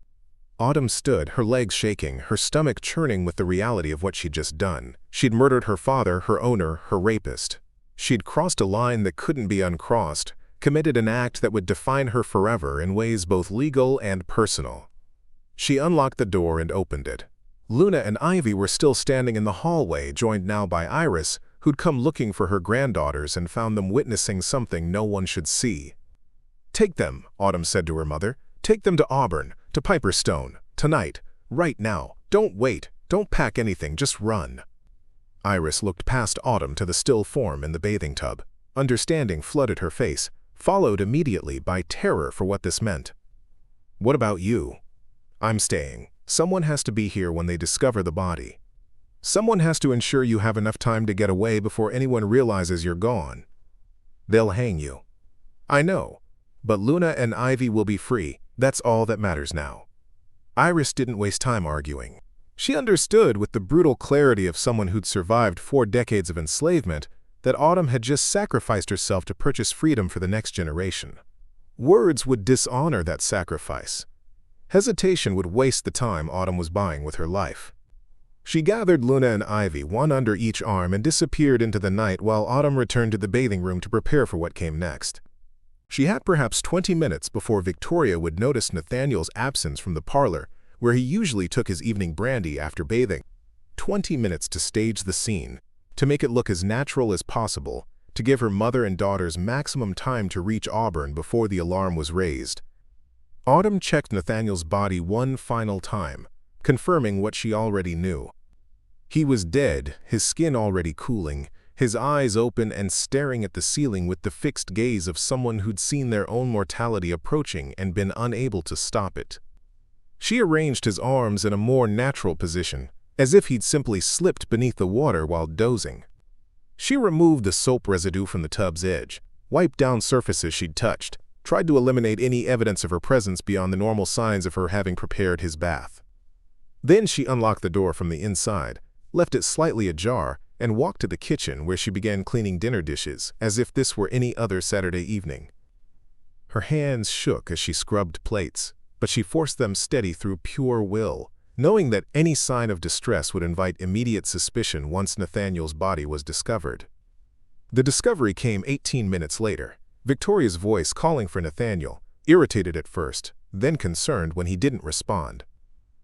Autumn stood, her legs shaking, her stomach churning with the reality of what she'd just done. She'd murdered her father, her owner, her rapist. She'd crossed a line that couldn't be uncrossed, committed an act that would define her forever in ways both legal and personal. She unlocked the door and opened it. Luna and Ivy were still standing in the hallway, joined now by Iris, who'd come looking for her granddaughters and found them witnessing something no one should see. "Take them," Autumn said to her mother. "Take them to Auburn, to Piperstone, tonight, right now. Don't wait, don't pack anything, just run." Iris looked past Autumn to the still form in the bathing tub. Understanding flooded her face, followed immediately by terror for what this meant. "What about you?" "I'm staying. Someone has to be here when they discover the body. Someone has to ensure you have enough time to get away before anyone realizes you're gone. They'll hang you." "I know, but Luna and Ivy will be free. That's all that matters now." Iris didn't waste time arguing. She understood with the brutal clarity of someone who'd survived 4 decades of enslavement that Autumn had just sacrificed herself to purchase freedom for the next generation. Words would dishonor that sacrifice. Hesitation would waste the time Autumn was buying with her life. She gathered Luna and Ivy, one under each arm, and disappeared into the night while Autumn returned to the bathing room to prepare for what came next. She had perhaps 20 minutes before Victoria would notice Nathaniel's absence from the parlor, where he usually took his evening brandy after bathing. 20 minutes to stage the scene, to make it look as natural as possible, to give her mother and daughters maximum time to reach Auburn before the alarm was raised. Autumn checked Nathaniel's body one final time, confirming what she already knew. He was dead, his skin already cooling, his eyes open and staring at the ceiling with the fixed gaze of someone who'd seen their own mortality approaching and been unable to stop it. She arranged his arms in a more natural position, as if he'd simply slipped beneath the water while dozing. She removed the soap residue from the tub's edge, wiped down surfaces she'd touched, tried to eliminate any evidence of her presence beyond the normal signs of her having prepared his bath. Then she unlocked the door from the inside, left it slightly ajar, and walked to the kitchen where she began cleaning dinner dishes as if this were any other Saturday evening. Her hands shook as she scrubbed plates, but she forced them steady through pure will, knowing that any sign of distress would invite immediate suspicion once Nathaniel's body was discovered. The discovery came 18 minutes later, Victoria's voice calling for Nathaniel, irritated at first, then concerned when he didn't respond.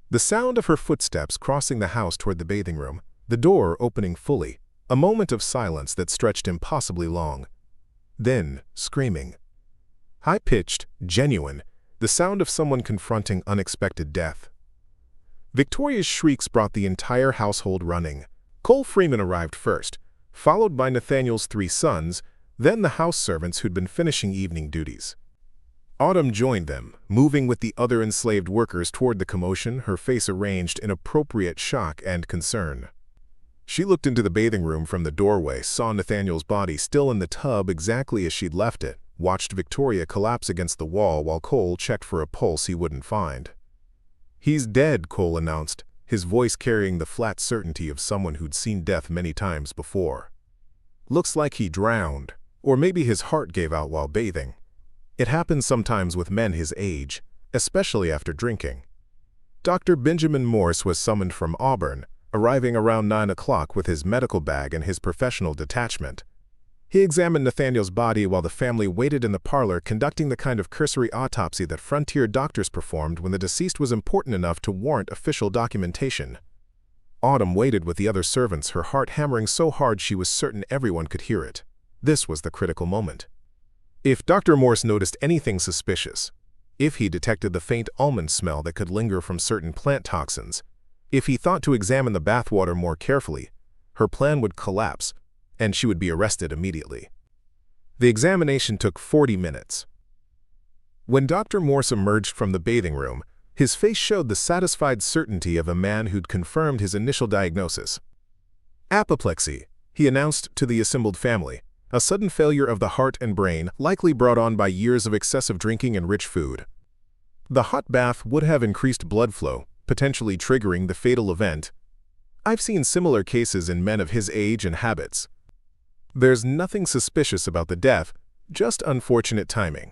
The sound of her footsteps crossing the house toward the bathing room, the door opening fully, a moment of silence that stretched impossibly long. Then, screaming. High-pitched, genuine, the sound of someone confronting unexpected death. Victoria's shrieks brought the entire household running. Cole Freeman arrived first, followed by Nathaniel's 3 sons, then the house servants who'd been finishing evening duties. Autumn joined them, moving with the other enslaved workers toward the commotion, her face arranged in appropriate shock and concern. She looked into the bathing room from the doorway, saw Nathaniel's body still in the tub exactly as she'd left it, watched Victoria collapse against the wall while Cole checked for a pulse he wouldn't find. "He's dead," Cole announced, his voice carrying the flat certainty of someone who'd seen death many times before. "Looks like he drowned, or maybe his heart gave out while bathing. It happens sometimes with men his age, especially after drinking." Dr. Benjamin Morse was summoned from Auburn, arriving around 9 o'clock with his medical bag and his professional detachment. He examined Nathaniel's body while the family waited in the parlor, conducting the kind of cursory autopsy that frontier doctors performed when the deceased was important enough to warrant official documentation. Autumn waited with the other servants, her heart hammering so hard she was certain everyone could hear it. This was the critical moment. If Dr. Morse noticed anything suspicious, if he detected the faint almond smell that could linger from certain plant toxins, if he thought to examine the bathwater more carefully, her plan would collapse, and she would be arrested immediately. The examination took 40 minutes. When Dr. Morse emerged from the bathing room, his face showed the satisfied certainty of a man who'd confirmed his initial diagnosis. Apoplexy, he announced to the assembled family, a sudden failure of the heart and brain likely brought on by years of excessive drinking and rich food. The hot bath would have increased blood flow, potentially triggering the fatal event. I've seen similar cases in men of his age and habits. There's nothing suspicious about the death, just unfortunate timing.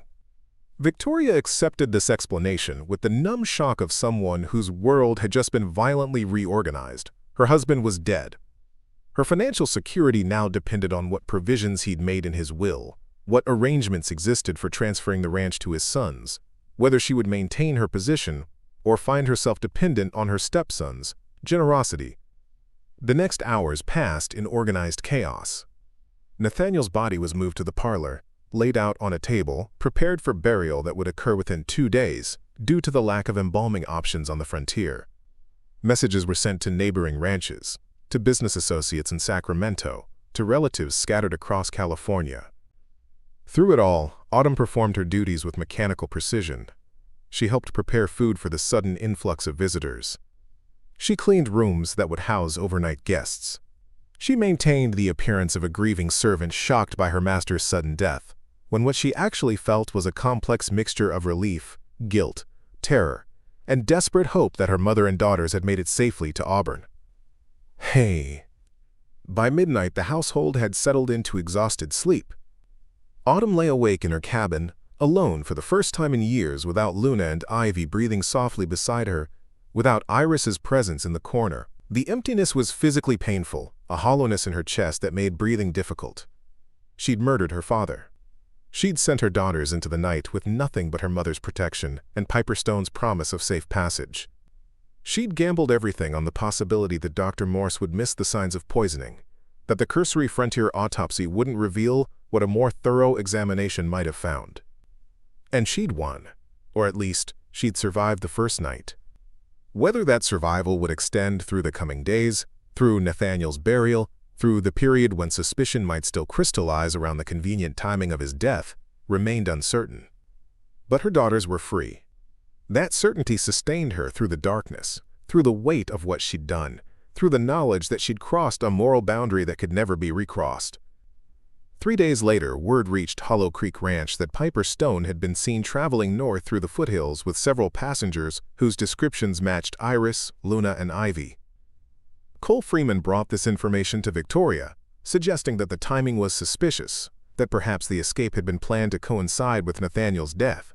Victoria accepted this explanation with the numb shock of someone whose world had just been violently reorganized. Her husband was dead. Her financial security now depended on what provisions he'd made in his will, what arrangements existed for transferring the ranch to his sons, whether she would maintain her position or find herself dependent on her stepson's generosity. The next hours passed in organized chaos. Nathaniel's body was moved to the parlor, laid out on a table, prepared for burial that would occur within 2 days, due to the lack of embalming options on the frontier. Messages were sent to neighboring ranches, to business associates in Sacramento, to relatives scattered across California. Through it all, Autumn performed her duties with mechanical precision. She helped prepare food for the sudden influx of visitors. She cleaned rooms that would house overnight guests. She maintained the appearance of a grieving servant shocked by her master's sudden death, when what she actually felt was a complex mixture of relief, guilt, terror, and desperate hope that her mother and daughters had made it safely to Auburn. Hey. By midnight, the household had settled into exhausted sleep. Autumn lay awake in her cabin, alone for the first time in years, without Luna and Ivy breathing softly beside her, without Iris's presence in the corner. The emptiness was physically painful, a hollowness in her chest that made breathing difficult. She'd murdered her father. She'd sent her daughters into the night with nothing but her mother's protection and Piper Stone's promise of safe passage. She'd gambled everything on the possibility that Dr. Morse would miss the signs of poisoning, that the cursory frontier autopsy wouldn't reveal what a more thorough examination might have found. And she'd won, or at least she'd survived the first night. Whether that survival would extend through the coming days, through Nathaniel's burial, through the period when suspicion might still crystallize around the convenient timing of his death, remained uncertain. But her daughters were free. That certainty sustained her through the darkness, through the weight of what she'd done, through the knowledge that she'd crossed a moral boundary that could never be recrossed. 3 days later, word reached Hollow Creek Ranch that Piper Stone had been seen traveling north through the foothills with several passengers whose descriptions matched Iris, Luna, and Ivy. Cole Freeman brought this information to Victoria, suggesting that the timing was suspicious, that perhaps the escape had been planned to coincide with Nathaniel's death.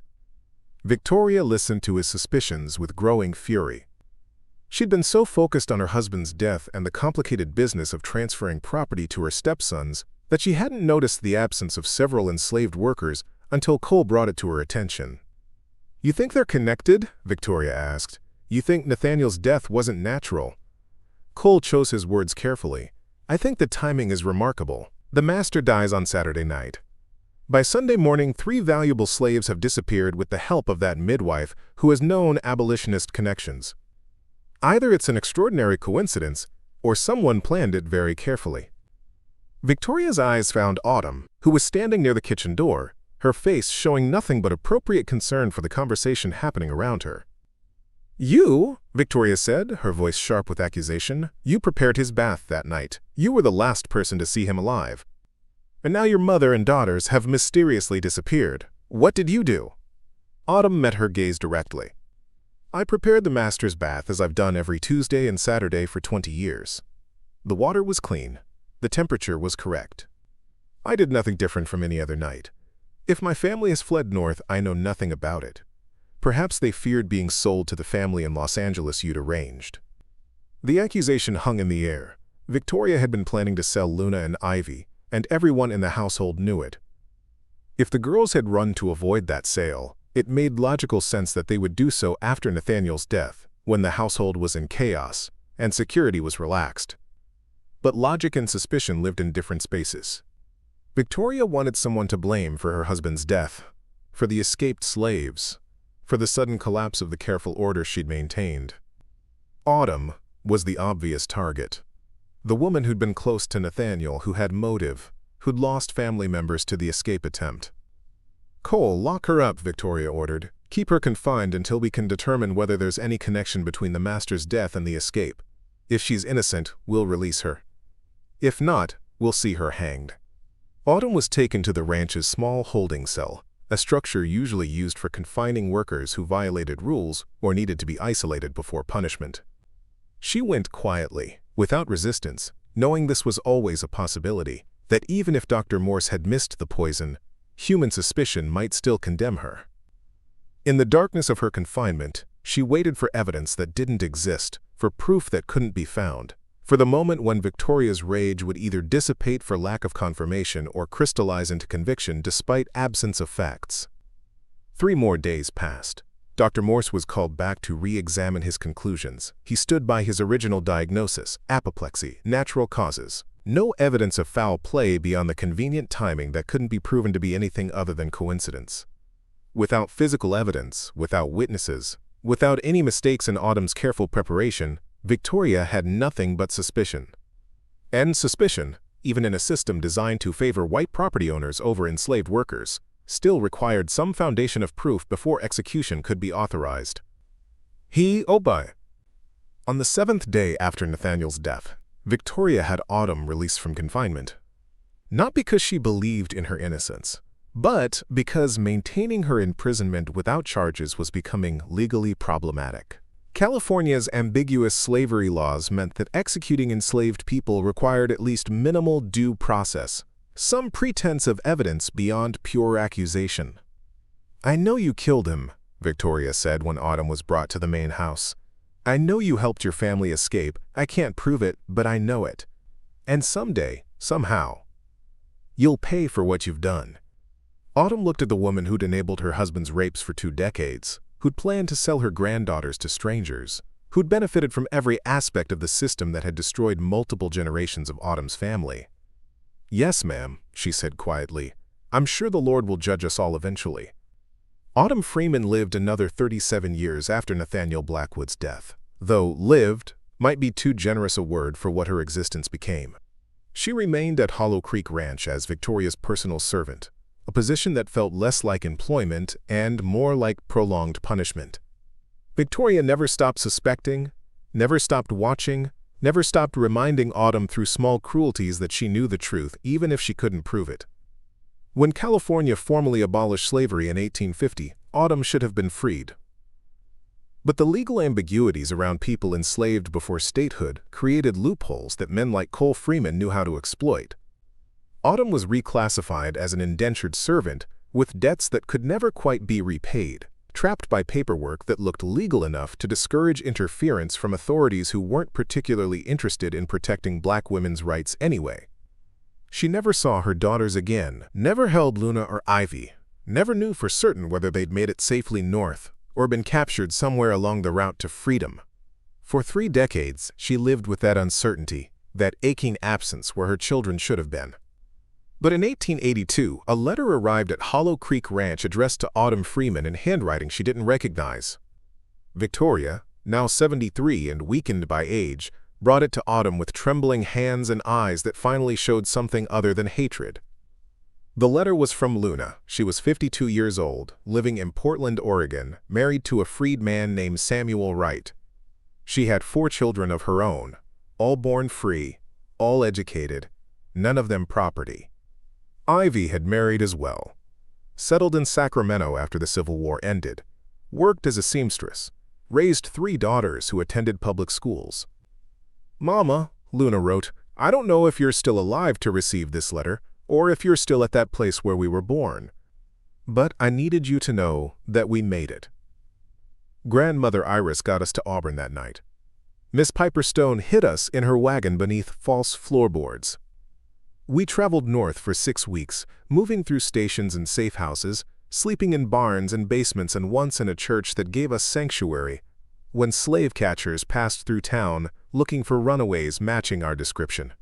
Victoria listened to his suspicions with growing fury. She'd been so focused on her husband's death and the complicated business of transferring property to her stepsons that she hadn't noticed the absence of several enslaved workers until Cole brought it to her attention. "You think they're connected?" Victoria asked. "You think Nathaniel's death wasn't natural?" Cole chose his words carefully. "I think the timing is remarkable. The master dies on Saturday night. By Sunday morning, 3 valuable slaves have disappeared with the help of that midwife who has known abolitionist connections. Either it's an extraordinary coincidence, or someone planned it very carefully." Victoria's eyes found Autumn, who was standing near the kitchen door, her face showing nothing but appropriate concern for the conversation happening around her. "You," Victoria said, her voice sharp with accusation, "you prepared his bath that night. You were the last person to see him alive. And now your mother and daughters have mysteriously disappeared. What did you do?" Autumn met her gaze directly. I prepared the master's bath as I've done every Tuesday and Saturday for 20 years. The water was clean. The temperature was correct. I did nothing different from any other night. If my family has fled north, I know nothing about it. Perhaps they feared being sold to the family in Los Angeles you'd arranged. The accusation hung in the air. Victoria had been planning to sell Luna and Ivy, and everyone in the household knew it. If the girls had run to avoid that sale, it made logical sense that they would do so after Nathaniel's death, when the household was in chaos and security was relaxed. But logic and suspicion lived in different spaces. Victoria wanted someone to blame for her husband's death, for the escaped slaves, for the sudden collapse of the careful order she'd maintained. Autumn was the obvious target. The woman who'd been close to Nathaniel, who had motive, who'd lost family members to the escape attempt. "Cole, lock her up," Victoria ordered. "Keep her confined until we can determine whether there's any connection between the master's death and the escape. If she's innocent, we'll release her. If not, we'll see her hanged." Autumn was taken to the ranch's small holding cell, a structure usually used for confining workers who violated rules or needed to be isolated before punishment. She went quietly, without resistance, knowing this was always a possibility, that even if Dr. Morse had missed the poison, human suspicion might still condemn her. In the darkness of her confinement, she waited for evidence that didn't exist, for proof that couldn't be found, for the moment when Victoria's rage would either dissipate for lack of confirmation or crystallize into conviction despite absence of facts. 3 more days passed. Dr. Morse was called back to re-examine his conclusions. He stood by his original diagnosis: apoplexy, natural causes. No evidence of foul play beyond the convenient timing that couldn't be proven to be anything other than coincidence. Without physical evidence, without witnesses, without any mistakes in Autumn's careful preparation, Victoria had nothing but suspicion. And suspicion, even in a system designed to favor white property owners over enslaved workers, still required some foundation of proof before execution could be authorized. On the 7th day after Nathaniel's death, Victoria had Autumn released from confinement. Not because she believed in her innocence, but because maintaining her imprisonment without charges was becoming legally problematic. California's ambiguous slavery laws meant that executing enslaved people required at least minimal due process, some pretense of evidence beyond pure accusation. "I know you killed him," Victoria said when Autumn was brought to the main house. "I know you helped your family escape. I can't prove it, but I know it. And someday, somehow, you'll pay for what you've done." Autumn looked at the woman who'd enabled her husband's rapes for 2 decades, who'd planned to sell her granddaughters to strangers, who'd benefited from every aspect of the system that had destroyed multiple generations of Autumn's family. "Yes, ma'am," she said quietly. "I'm sure the Lord will judge us all eventually." Autumn Freeman lived another 37 years after Nathaniel Blackwood's death, though "lived" might be too generous a word for what her existence became. She remained at Hollow Creek Ranch as Victoria's personal servant, a position that felt less like employment and more like prolonged punishment. Victoria never stopped suspecting, never stopped watching, never stopped reminding Autumn through small cruelties that she knew the truth, even if she couldn't prove it. When California formally abolished slavery in 1850, Autumn should have been freed. But the legal ambiguities around people enslaved before statehood created loopholes that men like Cole Freeman knew how to exploit. Autumn was reclassified as an indentured servant with debts that could never quite be repaid, trapped by paperwork that looked legal enough to discourage interference from authorities who weren't particularly interested in protecting black women's rights anyway. She never saw her daughters again, never held Luna or Ivy, never knew for certain whether they'd made it safely north or been captured somewhere along the route to freedom. For 3 decades, she lived with that uncertainty, that aching absence where her children should have been. But in 1882, a letter arrived at Hollow Creek Ranch addressed to Autumn Freeman in handwriting she didn't recognize. Victoria, now 73 and weakened by age, brought it to Autumn with trembling hands and eyes that finally showed something other than hatred. The letter was from Luna. She was 52 years old, living in Portland, Oregon, married to a freed man named Samuel Wright. She had 4 children of her own, all born free, all educated, none of them property. Ivy had married as well, settled in Sacramento after the Civil War ended, worked as a seamstress, raised 3 daughters who attended public schools. "Mama," Luna wrote, "I don't know if you're still alive to receive this letter, or if you're still at that place where we were born. But I needed you to know that we made it." Grandmother Iris got us to Auburn that night. Miss Piper Stone hid us in her wagon beneath false floorboards. We traveled north for 6 weeks, moving through stations and safe houses, sleeping in barns and basements, and once in a church that gave us sanctuary, when slave catchers passed through town looking for runaways matching our description.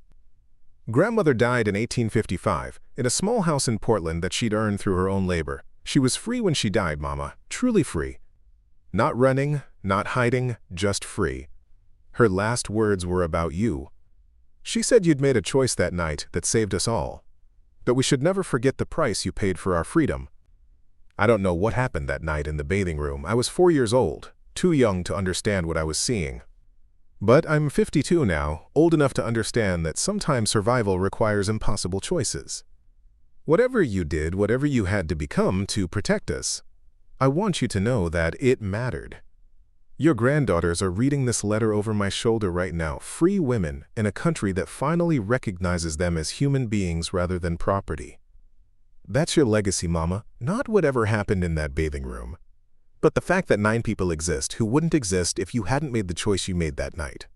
Grandmother died in 1855 in a small house in Portland that she'd earned through her own labor. She was free when she died, Mama, truly free. Not running, not hiding, just free. Her last words were about you. She said you'd made a choice that night that saved us all. But we should never forget the price you paid for our freedom. I don't know what happened that night in the bathing room. I was 4 years old, too young to understand what I was seeing. But I'm 52 now, old enough to understand that sometimes survival requires impossible choices. Whatever you did, whatever you had to become to protect us, I want you to know that it mattered. Your granddaughters are reading this letter over my shoulder right now, free women in a country that finally recognizes them as human beings rather than property. That's your legacy, Mama, not whatever happened in that bathing room, but the fact that 9 people exist who wouldn't exist if you hadn't made the choice you made that night.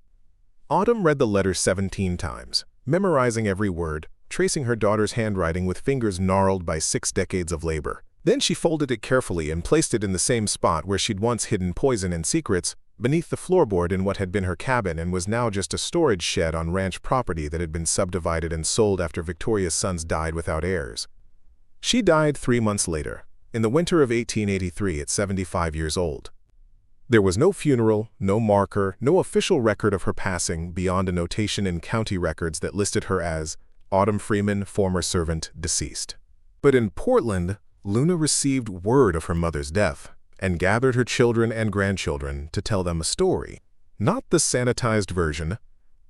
Autumn read the letter 17 times, memorizing every word, tracing her daughter's handwriting with fingers gnarled by 6 decades of labor. Then she folded it carefully and placed it in the same spot where she'd once hidden poison and secrets, beneath the floorboard in what had been her cabin and was now just a storage shed on ranch property that had been subdivided and sold after Victoria's sons died without heirs. She died 3 months later, in the winter of 1883 at 75 years old. There was no funeral, no marker, no official record of her passing beyond a notation in county records that listed her as Autumn Freeman, former servant, deceased. But in Portland, Luna received word of her mother's death and gathered her children and grandchildren to tell them a story. Not the sanitized version,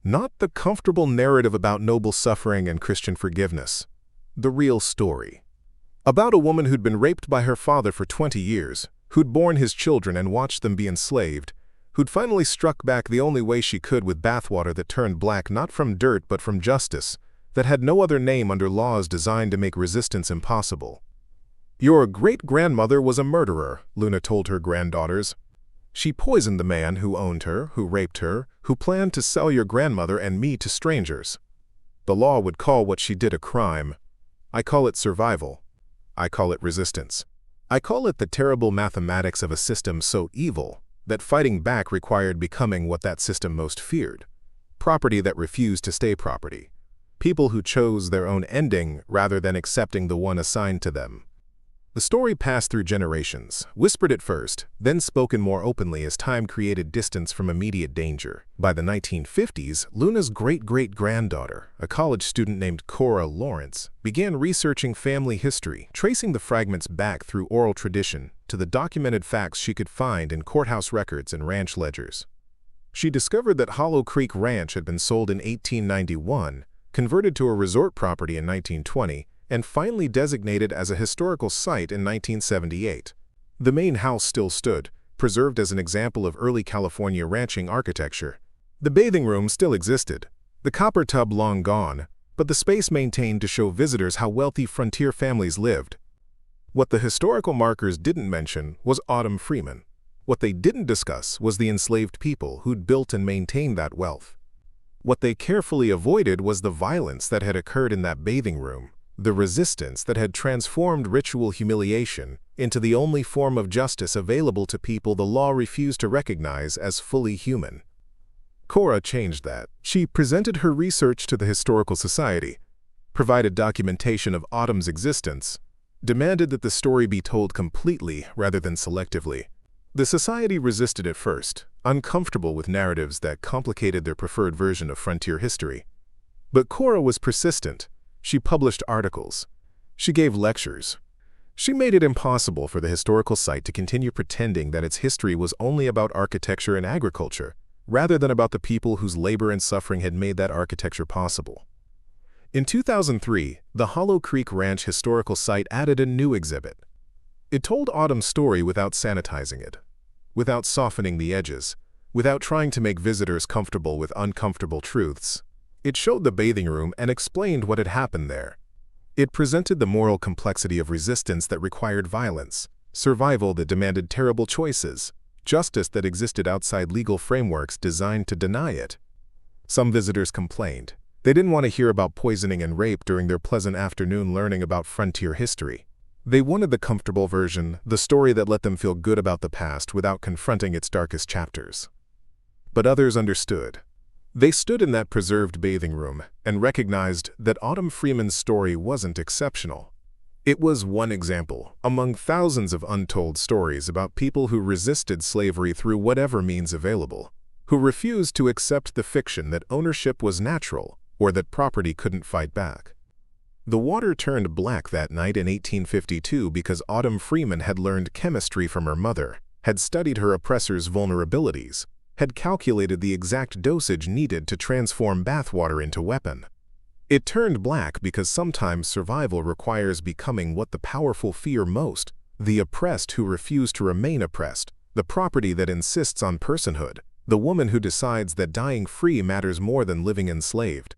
not the comfortable narrative about noble suffering and Christian forgiveness. The real story. About a woman who'd been raped by her father for 20 years, who'd borne his children and watched them be enslaved, who'd finally struck back the only way she could with bathwater that turned black not from dirt but from justice, that had no other name under laws designed to make resistance impossible. Your great-grandmother was a murderer, Luna told her granddaughters. She poisoned the man who owned her, who raped her, who planned to sell your grandmother and me to strangers. The law would call what she did a crime. I call it survival. I call it resistance. I call it the terrible mathematics of a system so evil that fighting back required becoming what that system most feared. Property that refused to stay property. People who chose their own ending rather than accepting the one assigned to them. The story passed through generations, whispered at first, then spoken more openly as time created distance from immediate danger. By the 1950s, Luna's great-great-granddaughter, a college student named Cora Lawrence, began researching family history, tracing the fragments back through oral tradition to the documented facts she could find in courthouse records and ranch ledgers. She discovered that Hollow Creek Ranch had been sold in 1891, converted to a resort property in 1920, and finally designated as a historical site in 1978. The main house still stood, preserved as an example of early California ranching architecture. The bathing room still existed, the copper tub long gone, but the space maintained to show visitors how wealthy frontier families lived. What the historical markers didn't mention was Autumn Freeman. What they didn't discuss was the enslaved people who'd built and maintained that wealth. What they carefully avoided was the violence that had occurred in that bathing room. The resistance that had transformed ritual humiliation into the only form of justice available to people the law refused to recognize as fully human. Cora changed that. She presented her research to the Historical Society, provided documentation of Autumn's existence, demanded that the story be told completely rather than selectively. The Society resisted at first, uncomfortable with narratives that complicated their preferred version of frontier history. But Cora was persistent. She published articles. She gave lectures. She made it impossible for the historical site to continue pretending that its history was only about architecture and agriculture, rather than about the people whose labor and suffering had made that architecture possible. In 2003, the Hollow Creek Ranch Historical Site added a new exhibit. It told Autumn's story without sanitizing it. without softening the edges, without trying to make visitors comfortable with uncomfortable truths. It showed the bathing room and explained what had happened there. It presented the moral complexity of resistance that required violence, survival that demanded terrible choices, justice that existed outside legal frameworks designed to deny it. Some visitors complained. They didn't want to hear about poisoning and rape during their pleasant afternoon learning about frontier history. They wanted the comfortable version, the story that let them feel good about the past without confronting its darkest chapters. But others understood. They stood in that preserved bathing room and recognized that Autumn Freeman's story wasn't exceptional. It was one example among thousands of untold stories about people who resisted slavery through whatever means available, who refused to accept the fiction that ownership was natural or that property couldn't fight back. The water turned black that night in 1852 because Autumn Freeman had learned chemistry from her mother, had studied her oppressor's vulnerabilities, had calculated the exact dosage needed to transform bathwater into weapon. It turned black because sometimes survival requires becoming what the powerful fear most, the oppressed who refuse to remain oppressed, the property that insists on personhood, the woman who decides that dying free matters more than living enslaved.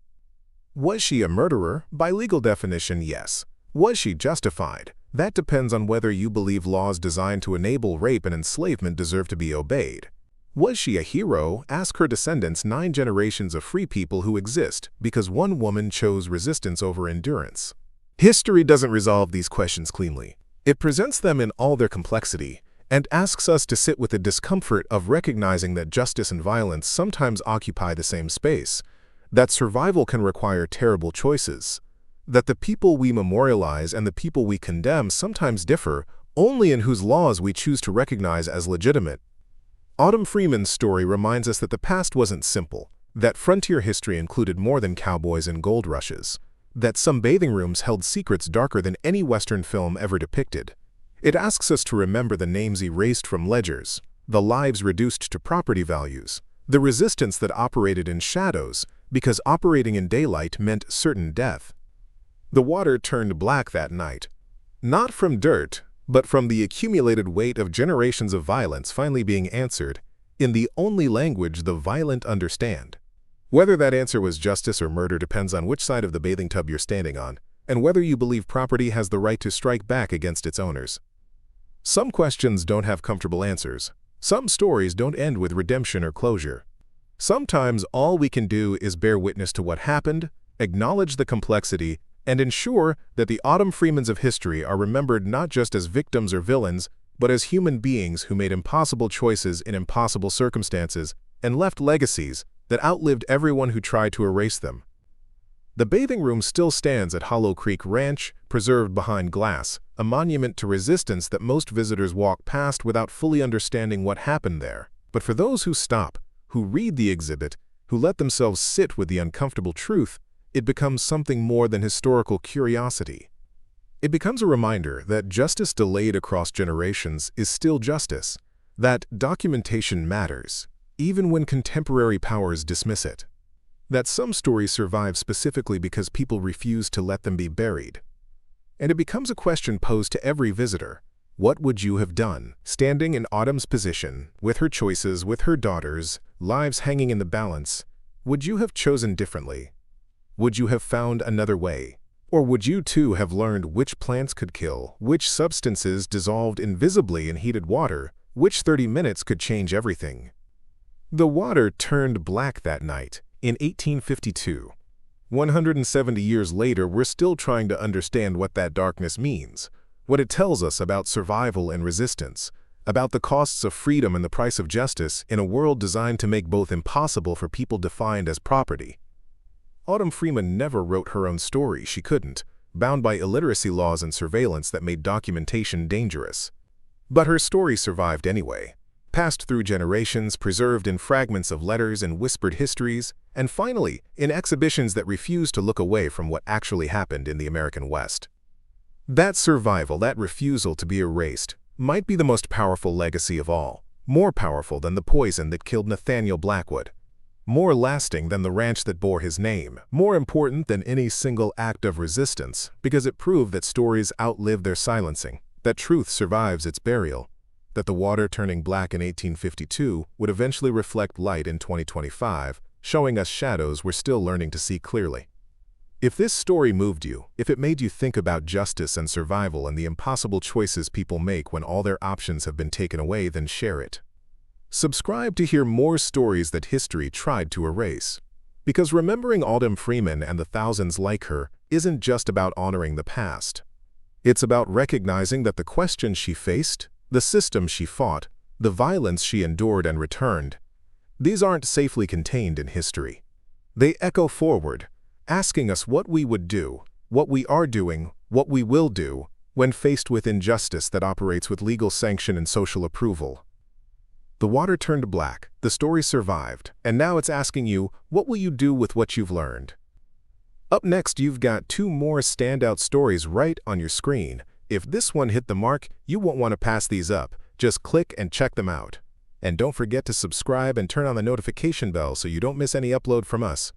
Was she a murderer? By legal definition, yes. Was she justified? That depends on whether you believe laws designed to enable rape and enslavement deserve to be obeyed. Was she a hero? Ask her descendants 9 generations of free people who exist because one woman chose resistance over endurance. History doesn't resolve these questions cleanly. It presents them in all their complexity and asks us to sit with the discomfort of recognizing that justice and violence sometimes occupy the same space, that survival can require terrible choices, that the people we memorialize and the people we condemn sometimes differ only in whose laws we choose to recognize as legitimate. Autumn Freeman's story reminds us that the past wasn't simple, that frontier history included more than cowboys and gold rushes, that some bathing rooms held secrets darker than any Western film ever depicted. It asks us to remember the names erased from ledgers, the lives reduced to property values, the resistance that operated in shadows because operating in daylight meant certain death. The water turned black that night, not from dirt, but from the accumulated weight of generations of violence finally being answered in the only language the violent understand. Whether that answer was justice or murder depends on which side of the bathing tub you're standing on, and whether you believe property has the right to strike back against its owners. Some questions don't have comfortable answers. Some stories don't end with redemption or closure. Sometimes all we can do is bear witness to what happened, acknowledge the complexity, and ensure that the Autumn Freemans of history are remembered not just as victims or villains, but as human beings who made impossible choices in impossible circumstances and left legacies that outlived everyone who tried to erase them. The bathing room still stands at Hollow Creek Ranch, preserved behind glass, a monument to resistance that most visitors walk past without fully understanding what happened there. But for those who stop, who read the exhibit, who let themselves sit with the uncomfortable truth, it becomes something more than historical curiosity. It becomes a reminder that justice delayed across generations is still justice, that documentation matters, even when contemporary powers dismiss it, that some stories survive specifically because people refuse to let them be buried. And it becomes a question posed to every visitor. What would you have done, standing in Autumn's position, with her choices, with her daughters, lives hanging in the balance? Would you have chosen differently? Would you have found another way? Or would you too have learned which plants could kill, which substances dissolved invisibly in heated water, which 30 minutes could change everything? The water turned black that night, in 1852. 170 years later, we're still trying to understand what that darkness means, what it tells us about survival and resistance, about the costs of freedom and the price of justice in a world designed to make both impossible for people defined as property. Autumn Freeman never wrote her own story. She couldn't, bound by illiteracy laws and surveillance that made documentation dangerous. But her story survived anyway, passed through generations, preserved in fragments of letters and whispered histories, and finally, in exhibitions that refuse to look away from what actually happened in the American West. That survival, that refusal to be erased, might be the most powerful legacy of all, more powerful than the poison that killed Nathaniel Blackwood, more lasting than the ranch that bore his name, more important than any single act of resistance, because it proved that stories outlive their silencing, that truth survives its burial, that the water turning black in 1852 would eventually reflect light in 2025, showing us shadows we're still learning to see clearly. If this story moved you, if it made you think about justice and survival and the impossible choices people make when all their options have been taken away, then share it. Subscribe to hear more stories that history tried to erase. Because remembering Autumn Freeman and the thousands like her isn't just about honoring the past. It's about recognizing that the questions she faced, the system she fought, the violence she endured and returned, these aren't safely contained in history. They echo forward, asking us what we would do, what we are doing, what we will do, when faced with injustice that operates with legal sanction and social approval. The water turned black, the story survived, and now it's asking you, what will you do with what you've learned? Up next, you've got two more standout stories right on your screen. If this one hit the mark, you won't want to pass these up. Just click and check them out. And don't forget to subscribe and turn on the notification bell so you don't miss any upload from us.